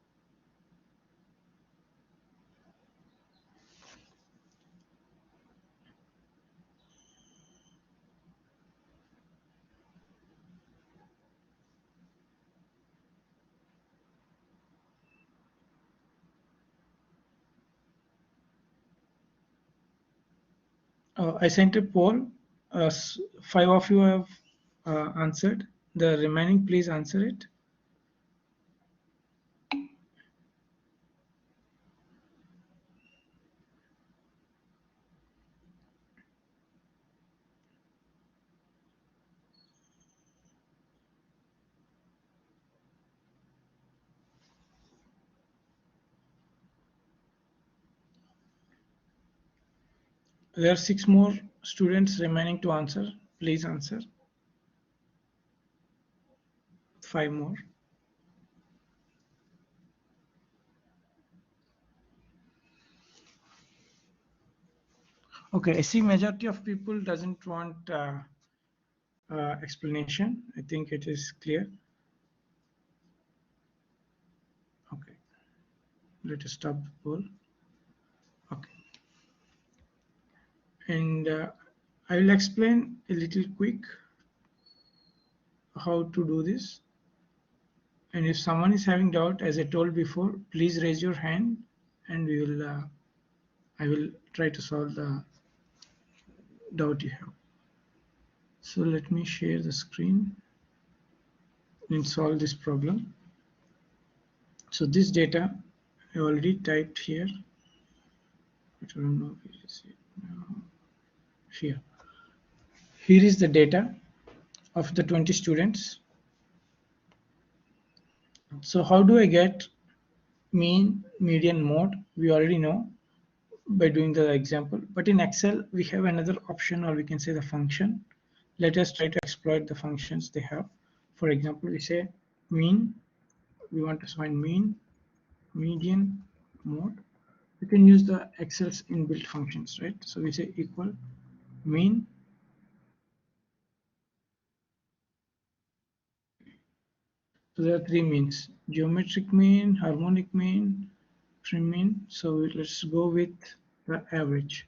I sent a poll. 5 of you have answered. The remaining, please answer it. There are 6 more students remaining to answer. Please answer. 5 more. Okay, I see majority of people doesn't want explanation. I think it is clear. Okay, let us stop the poll. Okay, and I will explain a little quick how to do this. And if someone is having doubt, as I told before, please raise your hand, and we will. I will try to solve the doubt you have. So let me share the screen and solve this problem. So this data I already typed here. I don't know if you see it now. Here. Here is the data of the 20 students. So how do I get mean, median, mode? We already know by doing the example, but in Excel we have another option, or we can say the function. Let us try to exploit the functions they have. For example, we say mean, we want to find mean, median, mode. We can use the Excel's inbuilt functions, right? So we say equal mean, so there are 3 means: geometric mean, harmonic mean, trim mean. So let's go with the average.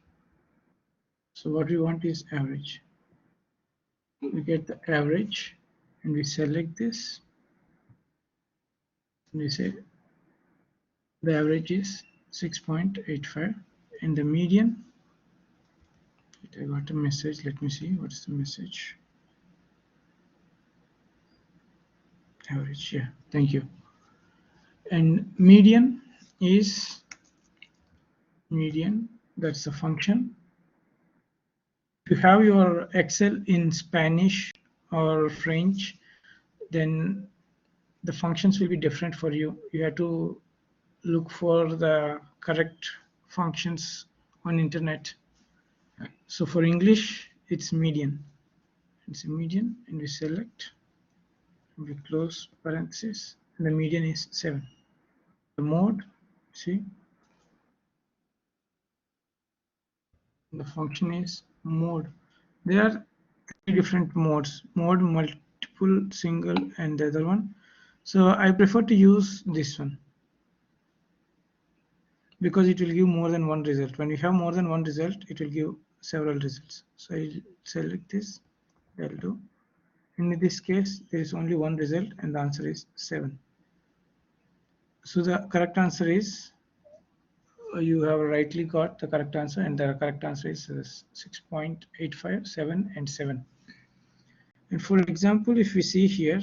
So what we want is average. We get the average and we select this. And we say the average is 6.85, and the median. I got a message. Let me see what is the message. Average, yeah, thank you. And median is median. That's the function. If you have your Excel in Spanish or French, then the functions will be different for you. You have to look for the correct functions on internet. So for English, it's median. It's a median, and we select, and we close parenthesis, and the median is 7. The mode, see, the function is mode. There are 3 different modes: mode, multiple, single, and the other one. So I prefer to use this one because it will give more than one result. When you have more than one result, it will give several results. So I'll select this, that'll do. In this case, there is only one result, and the answer is 7. So the correct answer is, you have rightly got the correct answer, and the correct answer is 6.85, 7, and 7. And for example, if we see here,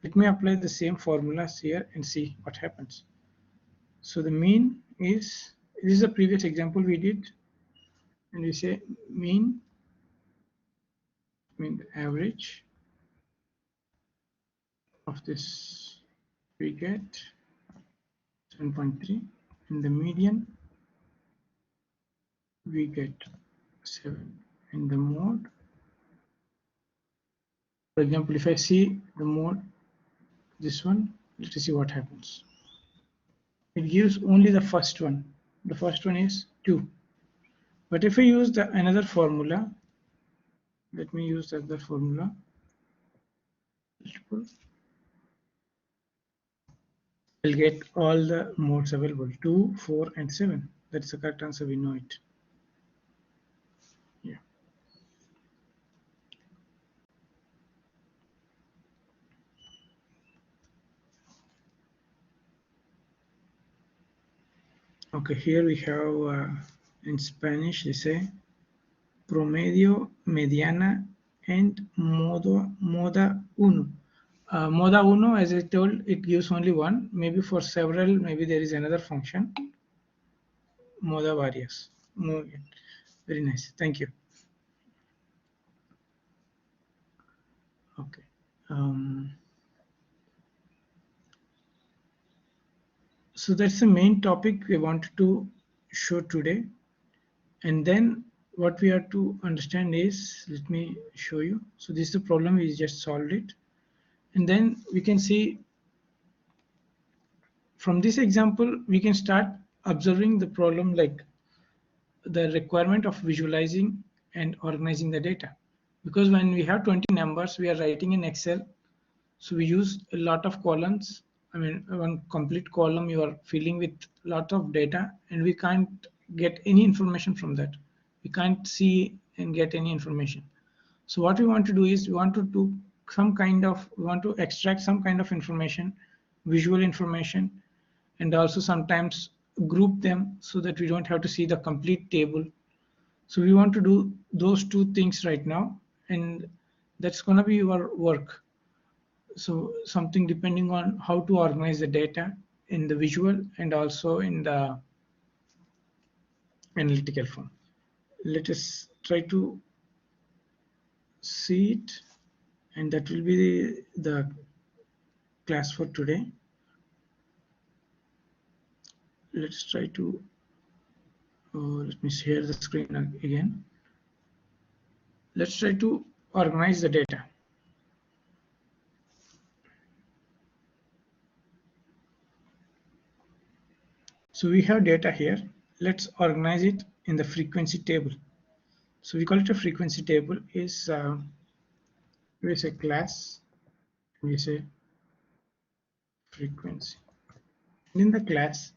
let me apply the same formulas here and see what happens. So the mean is, this is a previous example we did, and we say mean, the average of this we get 7.3, and the median we get 7, and the mode, for example, if I see the mode, this one, let's see what happens. It gives only the first one. The first one is 2. But if I use the another formula, let me use the other formula. I'll get all the modes available, 2, 4, and 7. That's the correct answer, we know it. Yeah. Okay, here we have in Spanish they say promedio, mediana, and moda uno. Moda uno, as I told, it gives only one. Maybe for several, maybe there is another function. Moda varias. Very nice. Thank you. Okay. So that's the main topic we wanted to show today. And then what we have to understand is, let me show you. So this is the problem, we just solved it. And then we can see from this example, we can start observing the problem, like the requirement of visualizing and organizing the data. Because when we have 20 numbers, we are writing in Excel. So we use a lot of columns. I mean, one complete column you are filling with a lot of data, and we can't get any information from that. We can't see and get any information. So what we want to do is we want to do we want to extract some kind of information, visual information, and also sometimes group them so that we don't have to see the complete table. So we want to do those 2 things right now, and that's going to be your work. So something depending on how to organize the data in the visual and also in the analytical form. Let us try to see it, and that will be the class for today. Let's try to, let me share the screen again. Let's try to organize the data. So we have data here. Let's organize it in the frequency table. So we call it a frequency table. Is we say class, we say frequency. And in the class,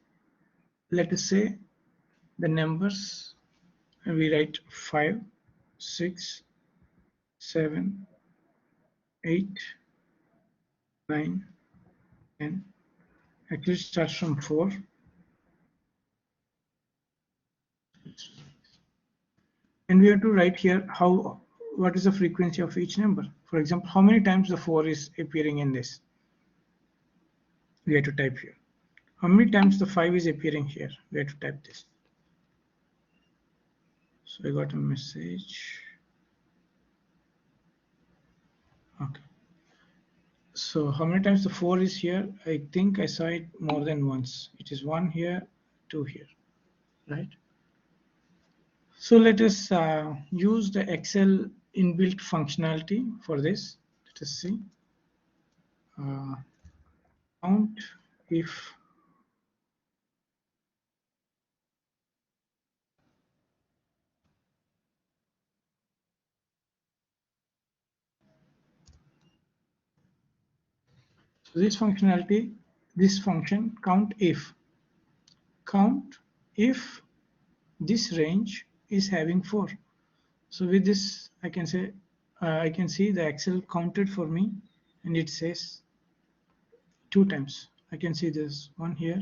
let us say the numbers, and we write 5, 6, 7, 8, 9, 10. Actually, it starts from 4. And we have to write here what is the frequency of each number. For example, how many times the 4 is appearing in this? We have to type here. How many times the 5 is appearing here? We have to type this. So I got a message. Okay. So how many times the 4 is here? I think I saw it more than once. It is 1 here, 2 here, right? So let us use the Excel inbuilt functionality for this. Let us see. Count if so this functionality, this function count if this range is having 4. So with this I can say I can see the Excel counted for me and it says 2 times. I can see this one here,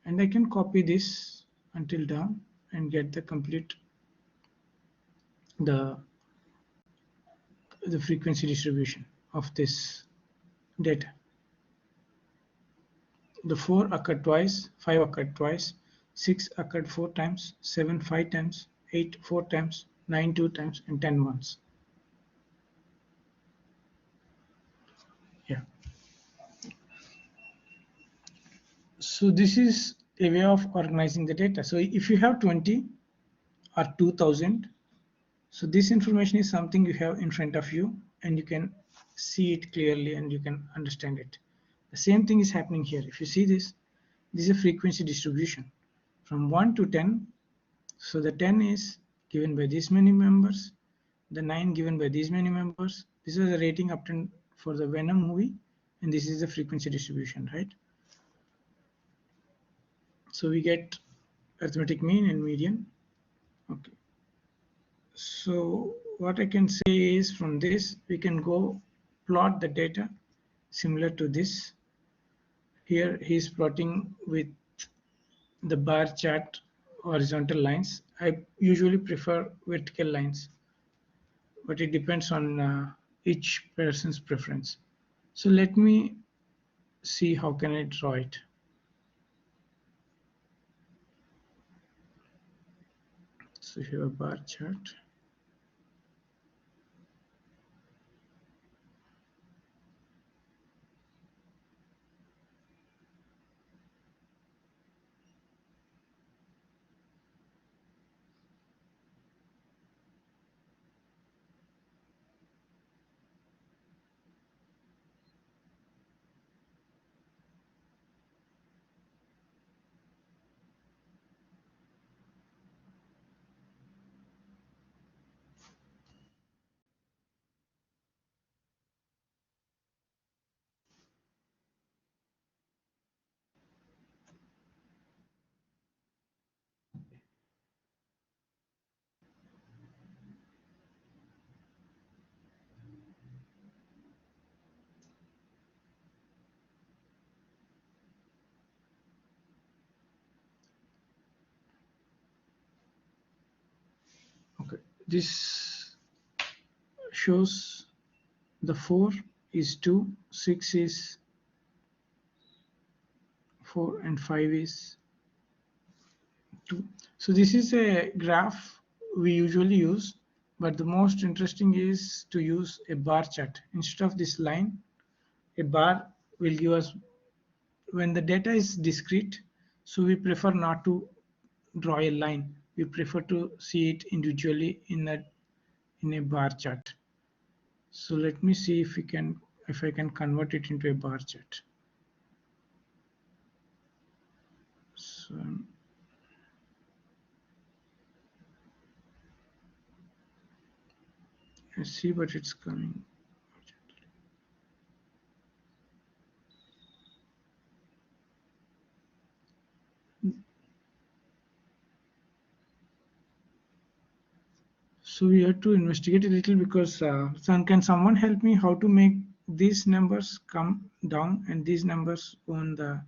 and I can copy this until down and get the complete the frequency distribution of this data. The 4 occurred twice, 5 occurred twice, 6 occurred 4 times, 7 5 times, 8 4 times, 9 2 times, and 10 once. Yeah. So this is a way of organizing the data. So if you have 20 or 2000, so this information is something you have in front of you and you can see it clearly and you can understand it. The same thing is happening here. If you see this is a frequency distribution from 1 to 10. So the 10 is given by this many members, the 9 given by these many members. This is the rating obtained for the Venom movie, and this is the frequency distribution, right? So we get arithmetic mean and median. Okay. So what I can say is from this we can go plot the data similar to this. Here he is plotting with the bar chart horizontal lines. I usually prefer vertical lines, but it depends on each person's preference. So let me see how can I draw it. So here a bar chart. Okay, this shows the 4 is 2, 6 is 4, and 5 is 2. So this is a graph we usually use, but the most interesting is to use a bar chart. Instead of this line, a bar will give us when the data is discrete, so we prefer not to draw a line. We prefer to see it individually in a bar chart. So let me see if I can convert it into a bar chart. So I see, but it's coming. So we have to investigate a little because can someone help me how to make these numbers come down and these numbers on the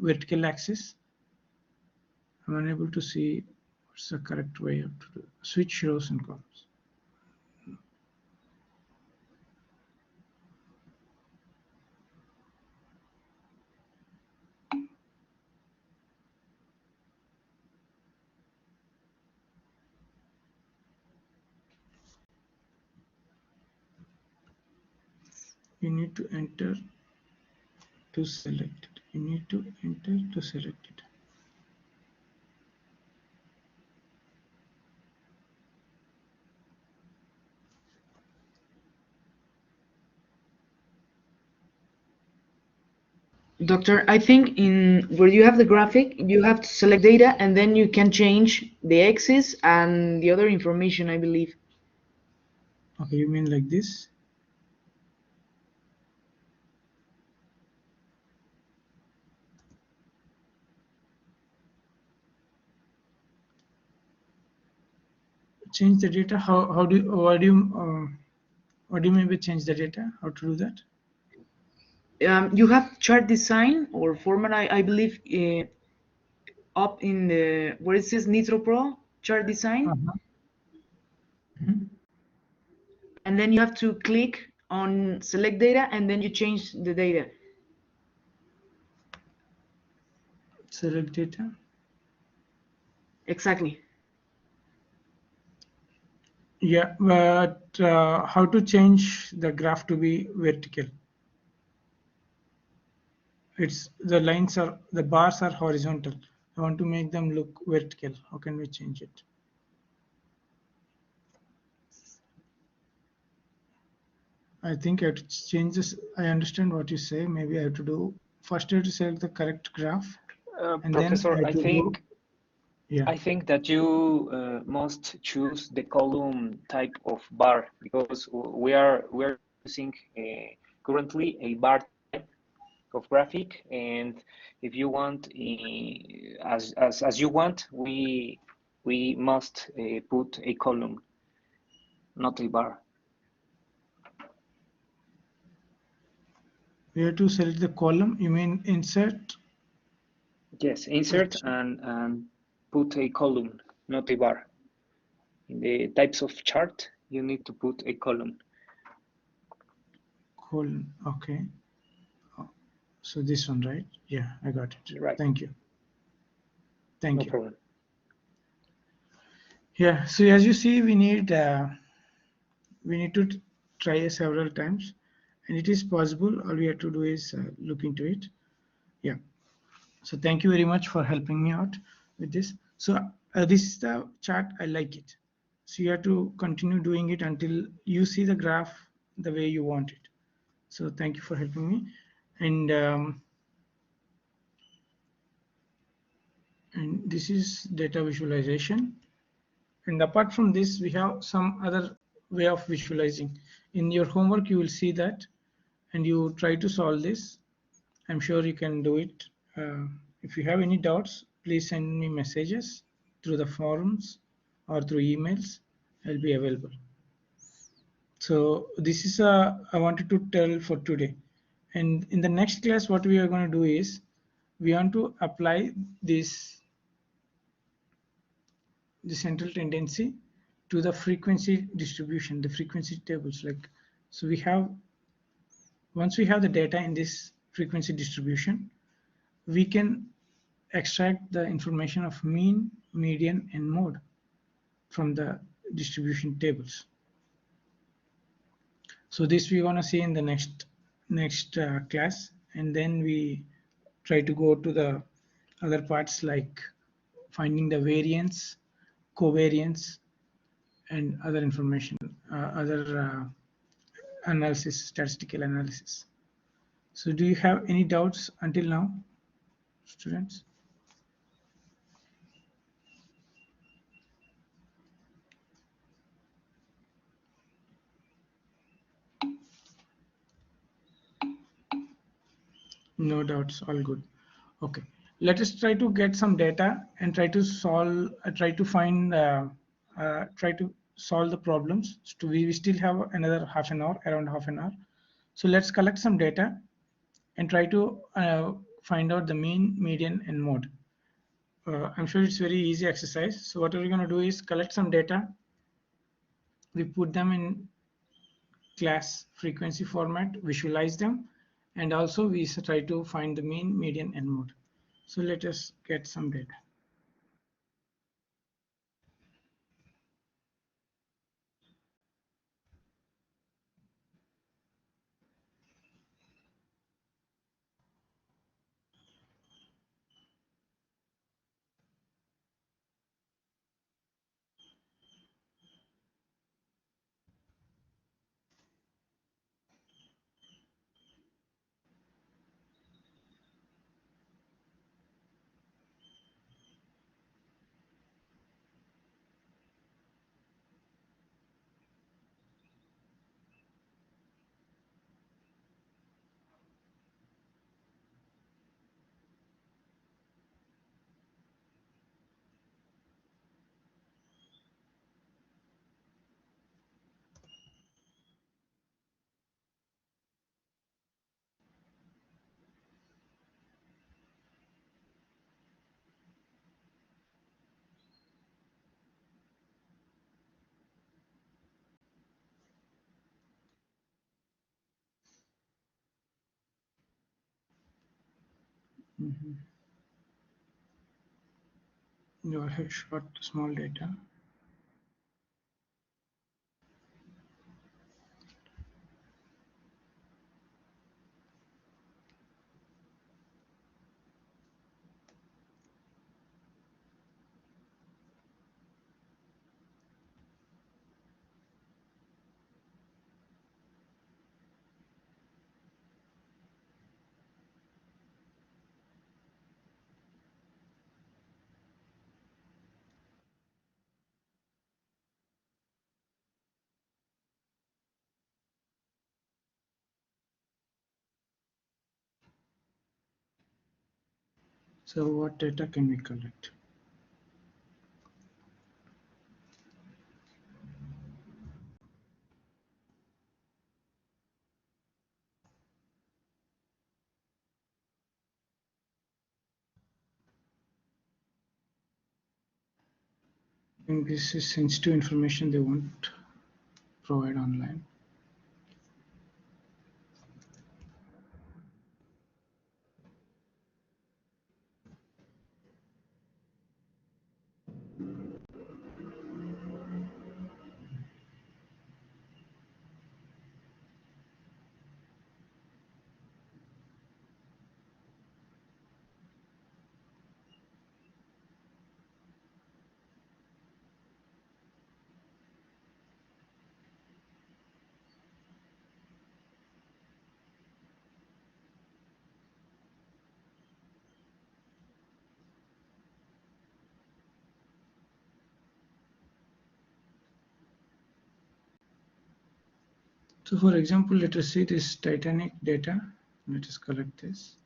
vertical axis? I'm unable to see what's the correct way to do. Switch rows and columns. You need to enter to select it. You need to enter to select it. Doctor, I think in where you have the graphic, you have to select data and then you can change the axis and the other information, I believe. Okay, you mean like this? Change the data. How do you, what do you mean by change the data? How to do that? You have chart design or format, I believe, up in the where it says Nitro Pro chart design. And then you have to click on select data and then you change the data. Select data. Exactly. Yeah, but how to change the graph to be vertical? It's the lines are, the bars are horizontal. I want to make them look vertical. How can we change it? I think I have to change this. I understand what you say. Maybe I have to do first. I have to select the correct graph, and then I Professor, have to do. Yeah. I think that you must choose the column type of bar because we're using currently a bar type of graphic, and if you want as you want, we must put a column, not a bar. We have to select the column. You mean insert? Yes, insert and put a column, not a bar. In the types of chart, you need to put a column. Column. Okay. So this one, right? Yeah, I got it. Right. Thank you. Thank No you. problem. Yeah. So as you see, we need to try several times, and it is possible. All we have to do is look into it. Yeah. So thank you very much for helping me out with this. So this is the chart. I like it. So you have to continue doing it until you see the graph the way you want it. So thank you for helping me. And this is data visualization. And apart from this, we have some other way of visualizing. In your homework, you will see that, and you try to solve this. I'm sure you can do it. If you have any doubts, please send me messages through the forums or through emails. I'll be available. So this is I wanted to tell for today. And in the next class, what we are going to do is we want to apply this the central tendency to the frequency distribution, the frequency tables. Like, so we have, once we have the data in this frequency distribution, we can extract the information of mean, median, and mode from the distribution tables. So this we want to see in the next class, and then we try to go to the other parts like finding the variance, covariance, and other information, other analysis, statistical analysis. So do you have any doubts until now, students? No doubts, all good. Okay, let us try to get some data and try to solve, try to find, try to solve the problems. So we still have another half an hour, around half an hour. So let's collect some data and try to find out the mean, median, and mode. I'm sure it's very easy exercise. So what we're going to do is collect some data. We put them in class frequency format, visualize them, and also we try to find the mean, median, and mode. So let us get some data. You have short small data. So what data can we collect? I think this is sensitive information they won't provide online. So for example, let us see this Titanic data. Let us collect this.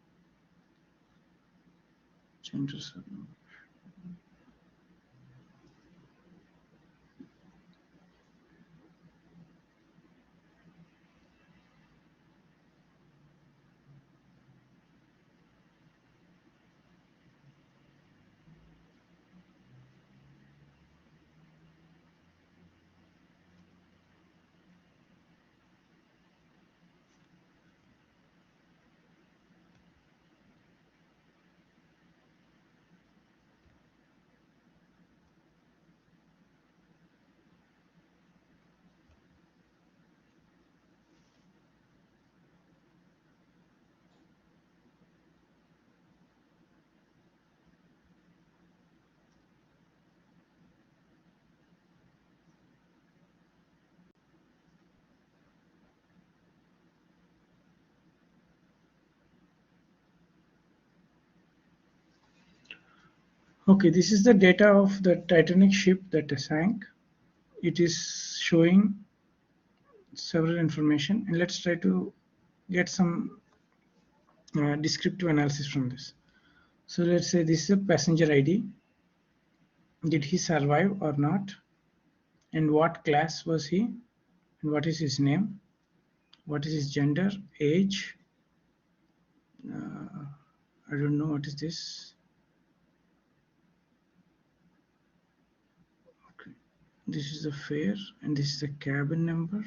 Okay, this is the data of the Titanic ship that sank. It is showing several information, and let's try to get some descriptive analysis from this. So let's say this is a passenger ID. Did he survive or not? And what class was he? And what is his name? What is his gender, age? I don't know what is this. Okay, this is the fare, and this is the cabin number.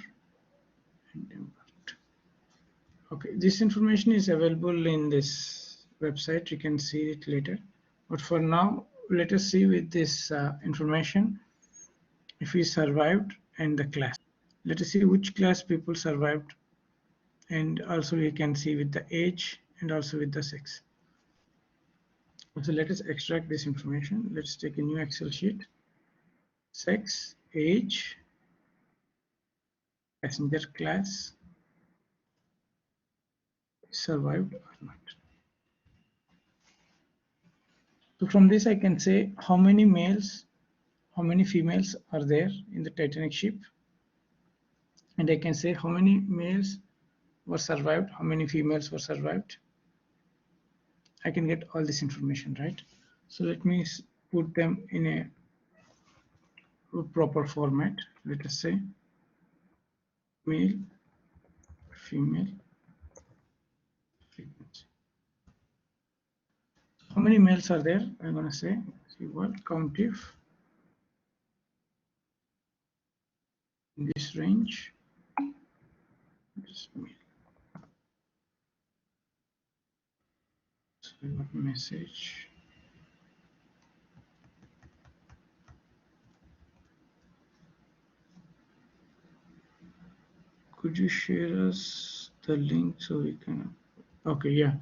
Okay, this information is available in this website. You can see it later. But for now, let us see with this information if he survived and the class. Let us see which class people survived, and also we can see with the age and also with the sex. So let us extract this information. Let's take a new Excel sheet. Sex, age, passenger class, survived or not. So from this I can say how many males, how many females are there in the Titanic ship, and I can say how many males were survived, how many females were survived. I can get all this information, right? So let me put them in a proper format. Let us say male, female, frequency. How many males are there? I'm going to say count if in this range, this male. So got message. Could you share us the link so we can? Okay, yeah.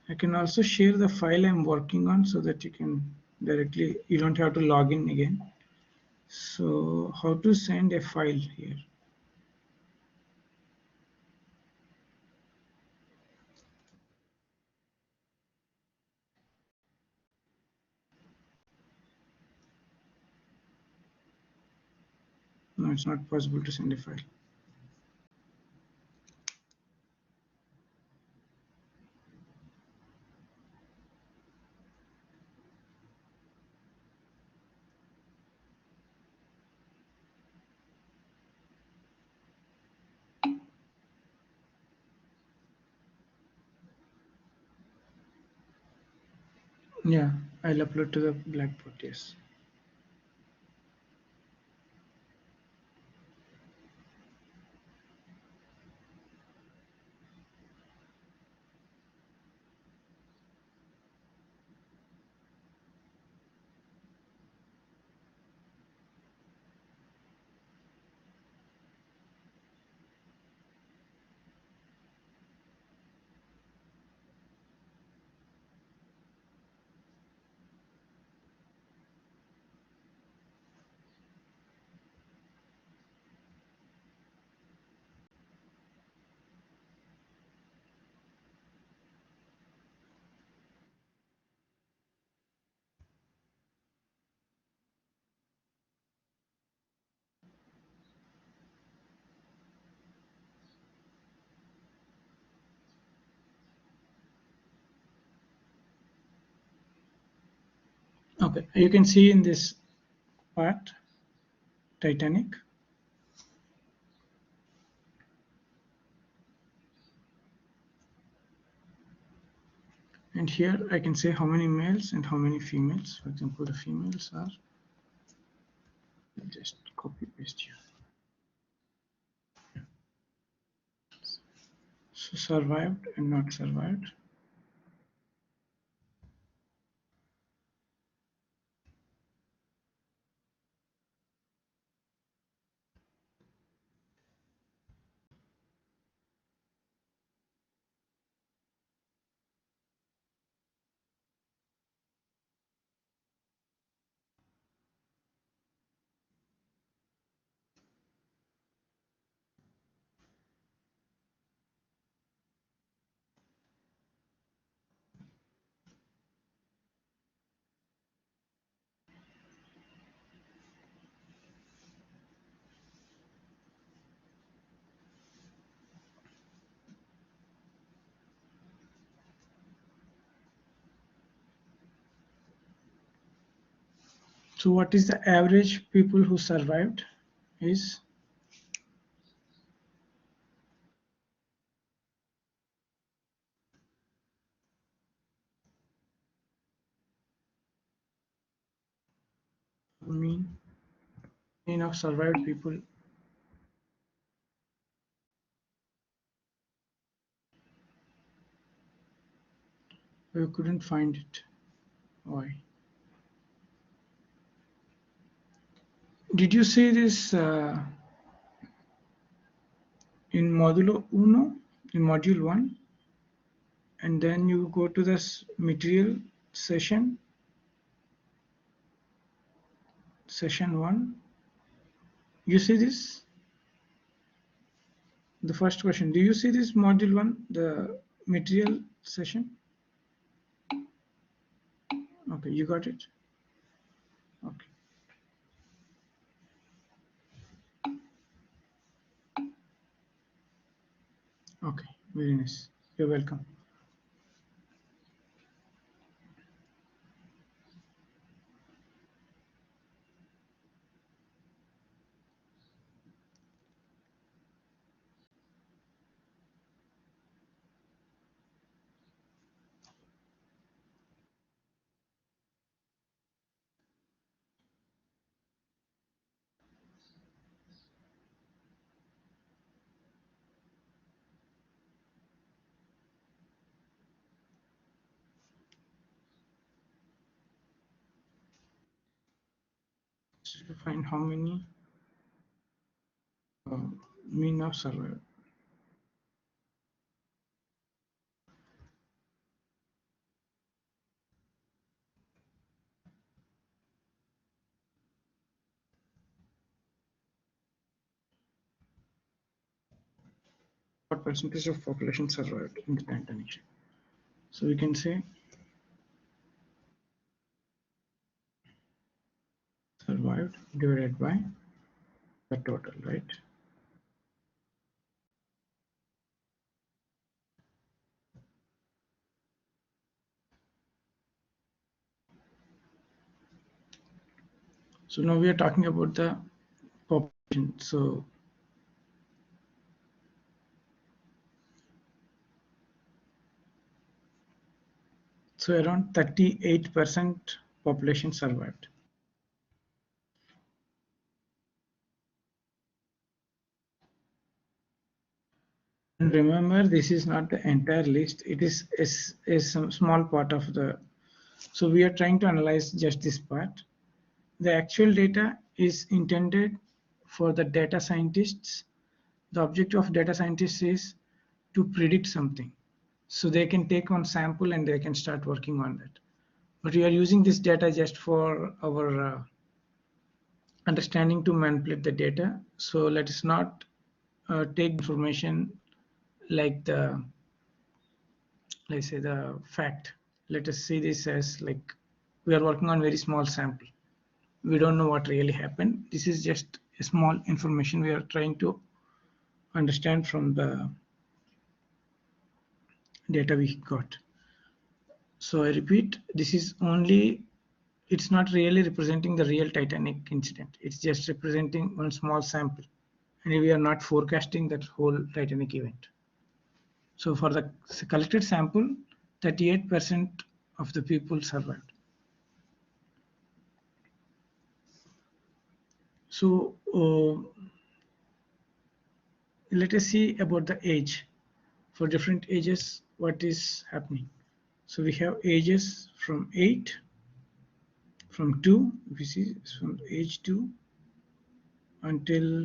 I can also share the file I'm working on so that you can directly, you don't have to log in again. So how to send a file here? No, it's not possible to send a file. Yeah, I'll upload to the Blackboard, yes. Okay, you can see in this part, Titanic. And here I can say how many males and how many females. For example, the females are, just copy paste here. So survived and not survived. So what is the average people who survived is mean of survived people. We couldn't find it. Why? Did you see this in modulo 1, in module 1, and then you go to this material session 1? You see this? The first question, do you see this module 1, the material session? Okay, you got it? Okay. Okay, very nice. You're welcome. to find how many mean of survival. What percentage of population survived in the Titanic ship? So we can say survived divided by the total, right? So now we are talking about the population. So around 38% population survived. And remember, this is not the entire list. It is some small part of the. So we are trying to analyze just this part. The actual data is intended for the data scientists. The objective of data scientists is to predict something. So they can take one sample and they can start working on that. But we are using this data just for our understanding to manipulate the data. So let us not take information like the, let's say, the fact. Let us see this as like we are working on very small sample. We don't know what really happened. This is just a small information we are trying to understand from the data we got. So I repeat, this is only, it's not really representing the real Titanic incident. It's just representing one small sample. And we are not forecasting that whole Titanic event. So for the collected sample, 38% of the people survived. So let us see about the age. For different ages, what is happening. So we have ages from 8, from 2, if you see, from age 2 until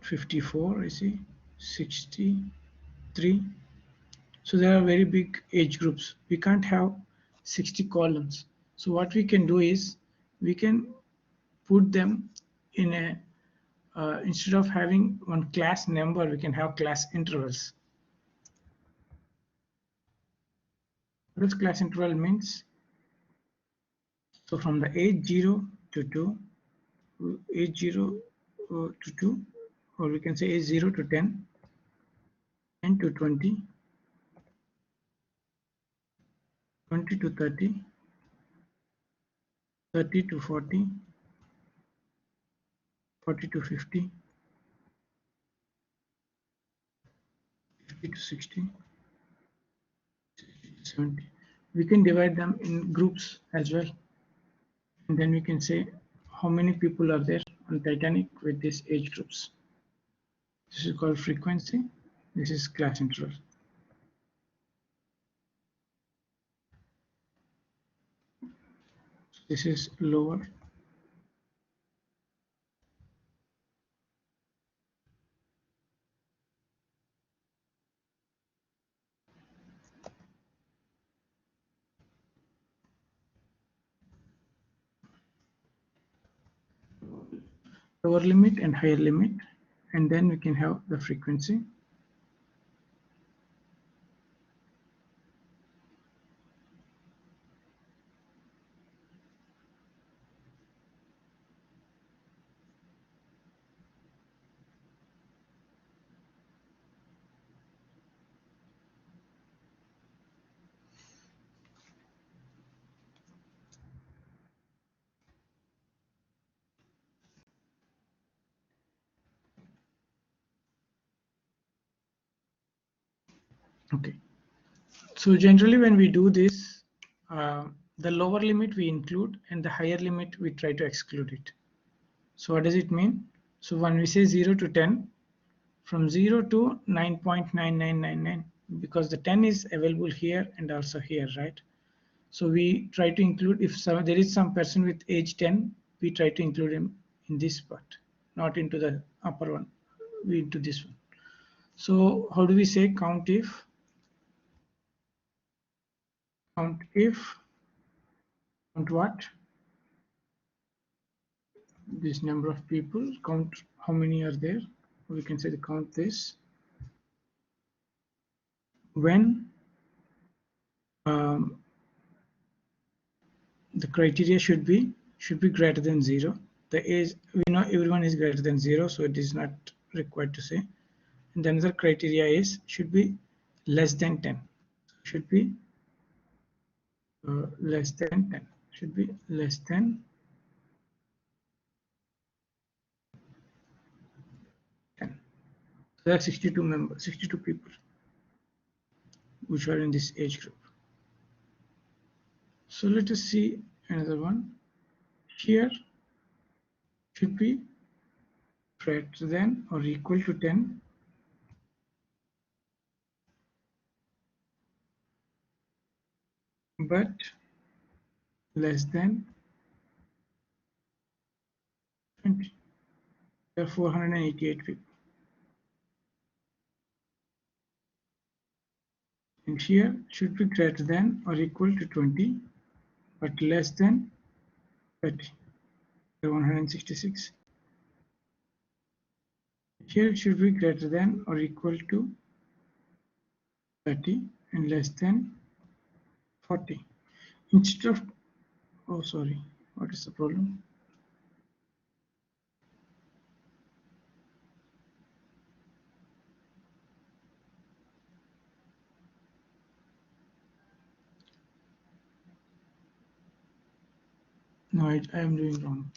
54, I see, 63. So there are very big age groups. We can't have 60 columns. So what we can do is we can put them in a, instead of having one class number, we can have class intervals. What does class interval means? So from the age 0 to 2, age 0 to 2, or we can say age 0 to 10, 10 to 20, 20 to 30, 30 to 40, 40 to 50, 50 to 60, 60 to 70. We can divide them in groups as well. And then we can say how many people are there on Titanic with these age groups. This is called frequency. This is class interval. This is lower. Lower limit and higher limit, and then we can have the frequency. Okay, so generally when we do this, the lower limit we include and the higher limit we try to exclude it. So what does it mean? So when we say 0 to 10, from 0 to 9.9999, because the 10 is available here and also here, right? So we try to include, if there is some person with age 10, we try to include him in this part, not into the upper one, we into this one. So how do we say count if? Count what? This number of people, count how many are there. We can say the count this. When the criteria should be greater than 0. The age, we know everyone is greater than 0, so it is not required to say. And then the criteria is should be less than 10. Should be less than 10. Should be less than 10. So there are 62 members, 62 people which are in this age group. So let us see another one. Here should be greater than or equal to 10. But less than 20. There are 488 people. And here should be greater than or equal to 20, but less than 30. There are 166. Here it should be greater than or equal to 30 and less than 40. Instead of, oh sorry, what is the problem? No, I am doing wrong.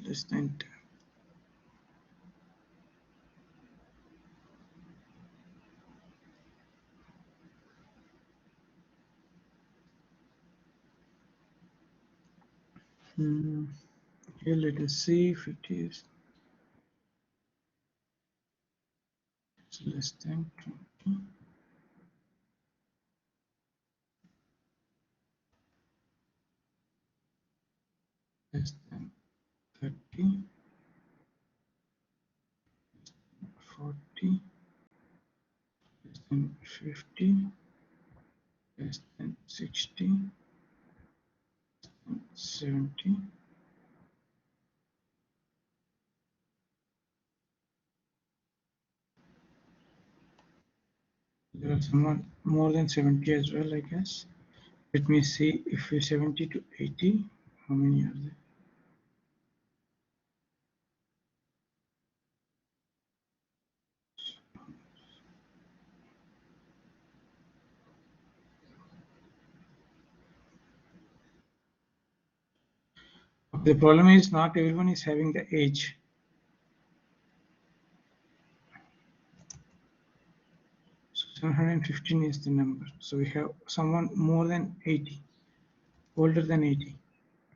Less than 10. Here let us see if it is less than 20. Less than 30, 40, less than 50, less than 60, 70. There are someone more than 70 as well, I guess. Let me see if we 70 to 80, how many are there? The problem is not everyone is having the age. So 715 is the number. So we have someone more than 80, older than 80.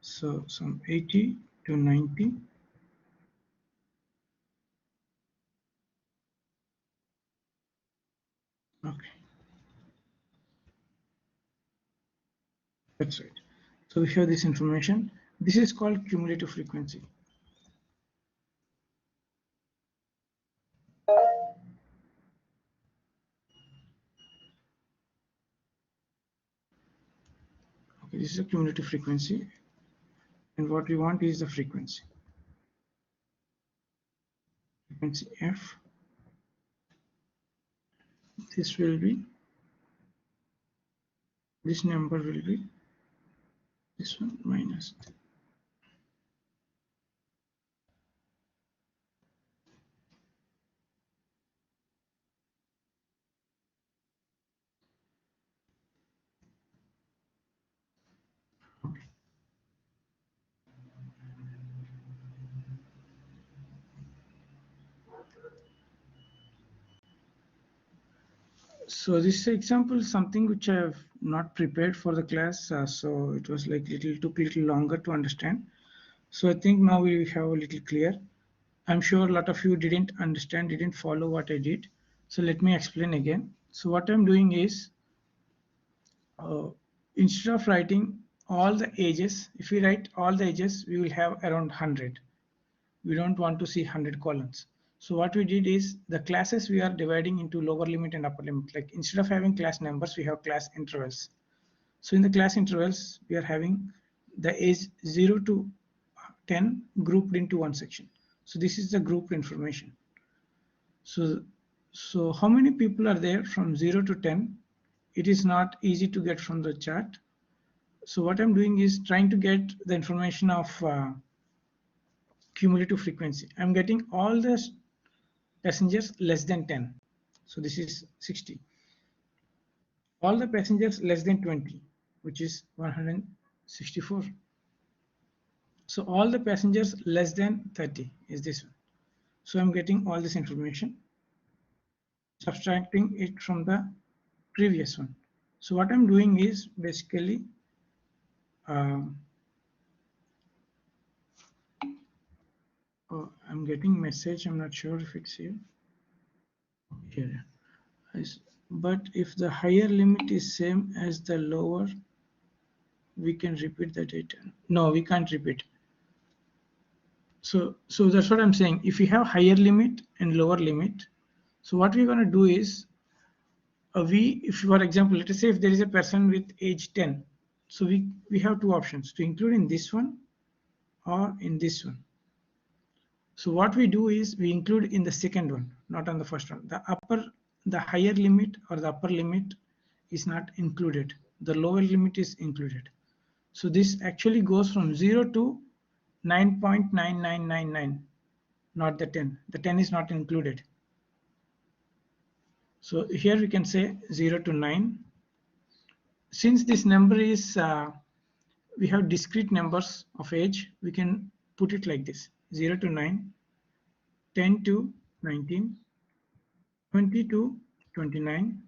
So some 80 to 90. Okay, that's right. So we have this information. This is called cumulative frequency. Okay, this is a cumulative frequency. and what we want is the frequency F. This will be, this number will be this one minus. Okay. So this example is something which I have not prepared for the class, so it was like took a little longer to understand. So I think now we have a little clear. I'm sure a lot of you didn't understand, didn't follow what I did. So let me explain again. So what I'm doing is, instead of writing all the ages, if we write all the ages, we will have around 100. We don't want to see 100 columns. So what we did is, the classes we are dividing into lower limit and upper limit. Like instead of having class numbers, we have class intervals. So in the class intervals, we are having the age 0 to 10 grouped into one section. So this is the grouped information. So how many people are there from 0 to 10? It is not easy to get from the chart. So what I'm doing is trying to get the information of cumulative frequency. I'm getting all the passengers less than 10. So this is 60. All the passengers less than 20, which is 164. So all the passengers less than 30 is this one. So I'm getting all this information, subtracting it from the previous one. So what I'm doing is basically oh, I'm getting message. I'm not sure if it's here. Here. But if the higher limit is same as the lower, we can repeat the data. No, we can't repeat. So that's what I'm saying. If we have higher limit and lower limit, so what we're going to do is, if for example, let us say if there is a person with age 10, so we have two options to include in this one or in this one. So what we do is we include in the second one, not on the first one. The higher limit or the upper limit is not included. The lower limit is included. So this actually goes from 0 to 9.9999, not the 10. The 10 is not included. So here we can say 0 to 9. Since this number is, we have discrete numbers of age, we can put it like this: 0 to 9, 10 to 19, 20 to 29,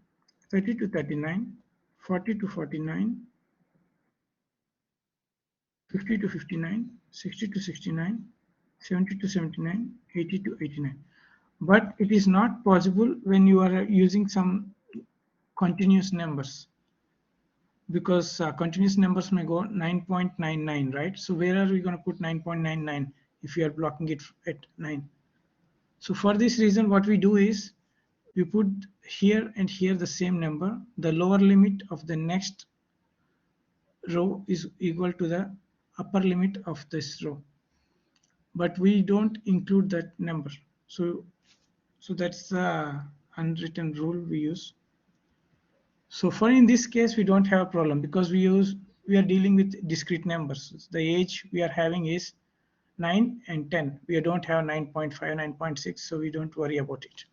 30 to 39, 40 to 49, 50 to 59, 60 to 69, 70 to 79, 80 to 89. But it is not possible when you are using some continuous numbers, because continuous numbers may go 9.99, right? So where are we going to put 9.99 if we are blocking it at 9? So for this reason, what we do is we put here and here the same number. The lower limit of the next row is equal to the upper limit of this row, but we don't include that number. So that's the unwritten rule we use. So for in this case, we don't have a problem because we are dealing with discrete numbers. The age we are having is 9 and 10. We don't have 9.5, 9.6, so we don't worry about it.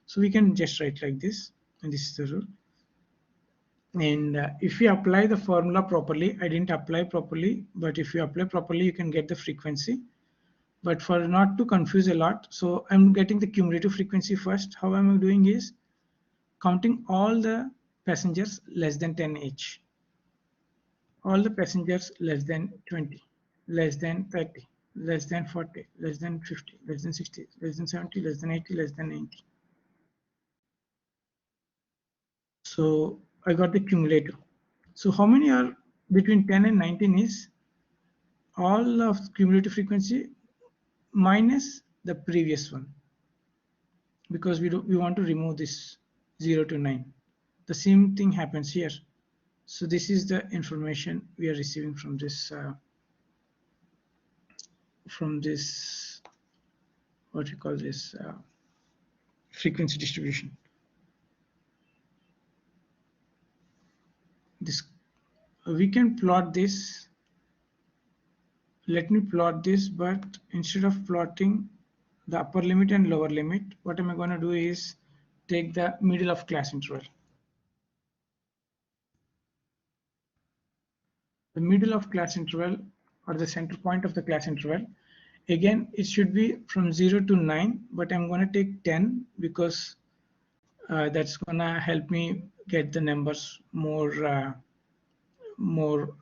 So we can just write like this, and this is the rule. And if we apply the formula properly, I didn't apply properly, but if you apply properly, you can get the frequency. But for not to confuse a lot, so I'm getting the cumulative frequency first. How am I doing is counting all the passengers less than 10 each, all the passengers less than 20, less than 30, less than 40, less than 50, less than 60, less than 70, less than 80, less than 90. So I got the cumulative. So how many are between 10 and 19 is all of cumulative frequency minus the previous one, because we want to remove this 0 to 9. The same thing happens here. So this is the information we are receiving from this from this, what you call this, frequency distribution. This we can plot this. Let me plot this, but instead of plotting the upper limit and lower limit, what am I going to do is take the middle of class interval. The middle of class interval, or the center point of the class interval, again it should be from 0 to 9, but I'm going to take 10 because that's going to help me get the numbers more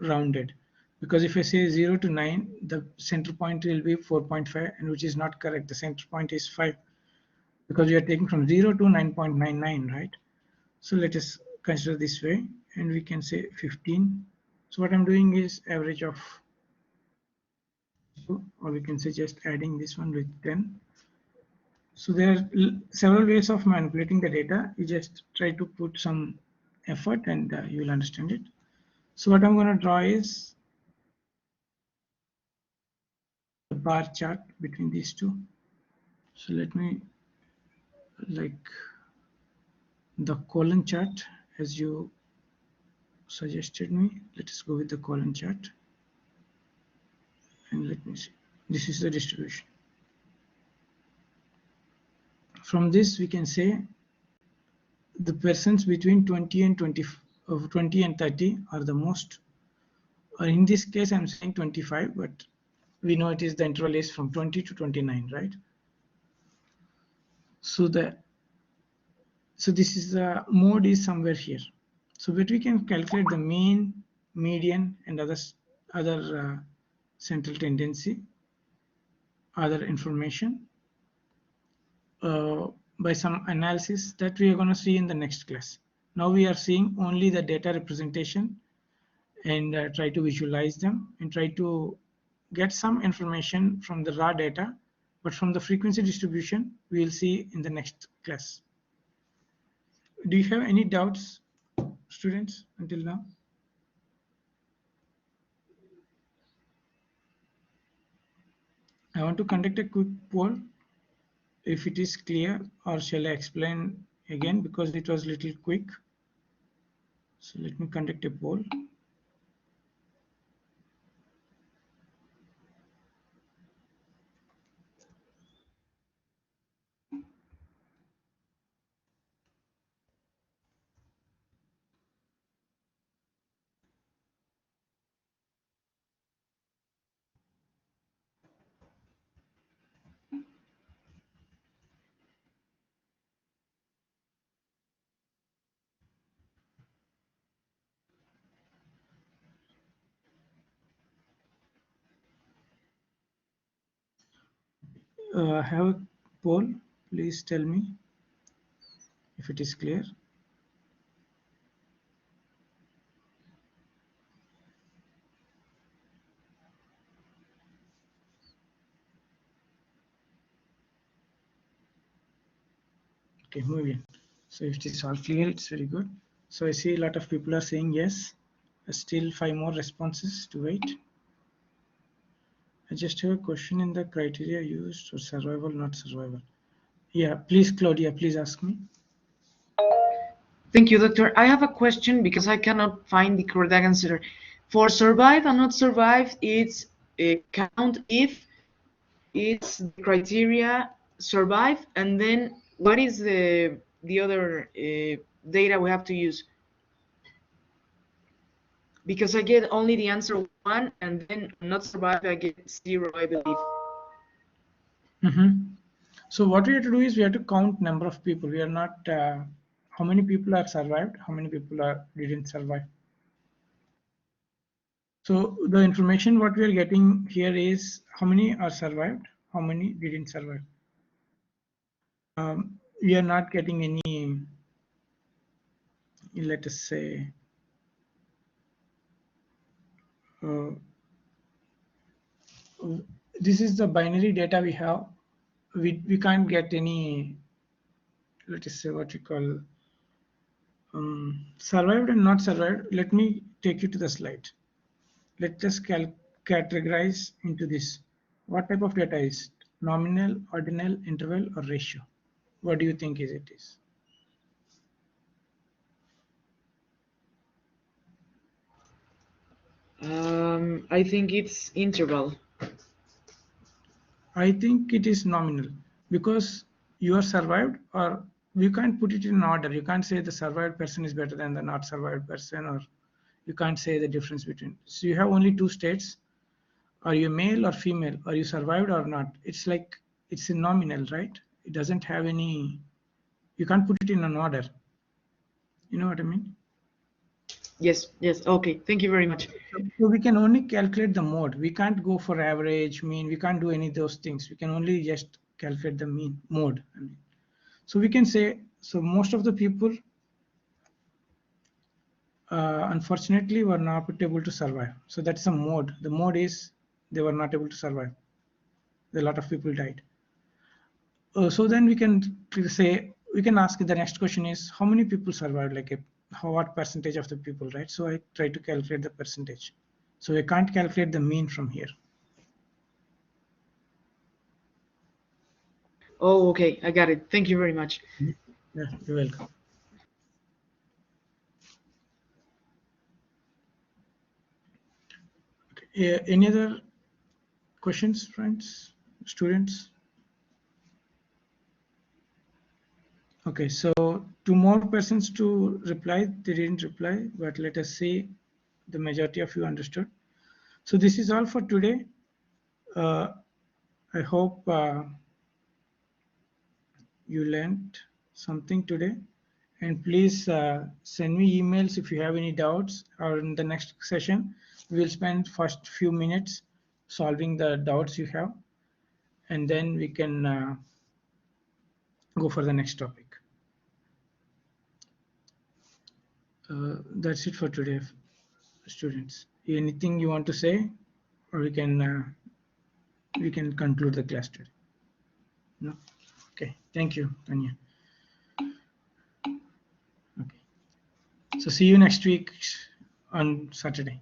rounded. Because if I say 0 to 9, the center point will be 4.5, and which is not correct. The center point is 5 because we are taking from 0 to 9.99, right? So let us consider this way, and we can say 15. So what I'm doing is average of, or we can say just adding this one with 10. So there are several ways of manipulating the data. You just try to put some effort and you will understand it. So what I'm going to draw is the bar chart between these two. So let me, like the column chart as you suggested me. Let us go with the column chart. And let me see. This is the distribution. From this we can say the persons between 20 and 20 and 30 are the most, or in this case I'm saying 25, but we know it is the interval is from 20 to 29, right? So this is the mode is somewhere here. So but we can calculate the mean, median, and other central tendency, other information by some analysis that we are going to see in the next class. Now we are seeing only the data representation and try to visualize them and try to get some information from the raw data, but from the frequency distribution we will see in the next class. Do you have any doubts, students, until now? I want to conduct a quick poll. If it is clear, or shall I explain again because it was a little quick. So let me conduct a poll. I have a poll. Please tell me if it is clear. Okay, muy bien. So if it is all clear, it's very good. So I see a lot of people are saying yes. Still 5 more responses to wait. I just have a question in the criteria used for survival, not survival. Yeah, please, Claudia, please ask me. Thank you, doctor. I have a question because I cannot find the correct answer. For survive and not survive, it's a count if it's the criteria survive, and then what is the other data we have to use? Because I get only the answer 1, and then not survive, I get 0, I believe. So what we have to do is we have to count number of people. We are not how many people are survived, how many people didn't survive. So the information what we are getting here is how many are survived, how many didn't survive. We are not getting any, let us say, this is the binary data we have. We can't get any, let us say, what we call survived and not survived. Let me take you to the slide. Let us categorize into this. What type of data is it? Nominal, ordinal, interval, or ratio? What do you think it is? I think it's interval. I think it is nominal because you are survived, or you can't put it in order. You can't say the survived person is better than the not survived person, or you can't say the difference between. So you have only two states. Are you male or female? Are you survived or not? It's like it's a nominal, right? It doesn't have any, you can't put it in an order. You know what I mean? Yes, yes. Okay, thank you very much. So we can only calculate the mode. We can't go for average, mean. We can't do any of those things. We can only just calculate the mean mode. I mean. So we can say, so most of the people, unfortunately, were not able to survive. So that's a mode. The mode is they were not able to survive. A lot of people died. So then we can say, we can ask the next question is how many people survived, like what percentage of the people, right? So I try to calculate the percentage. So I can't calculate the mean from here. Oh, okay, I got it. Thank you very much. Yeah, you're welcome. Okay. Any other questions, friends, students? Okay, so two more persons to reply. They didn't reply, but let us see the majority of you understood. So this is all for today. I hope you learned something today. And please send me emails if you have any doubts, or in the next session, we will spend first few minutes solving the doubts you have, and then we can go for the next topic. That's it for today, students. Anything you want to say, or we can conclude the class today? No? Okay, thank you, Tanya. Okay. So see you next week on Saturday.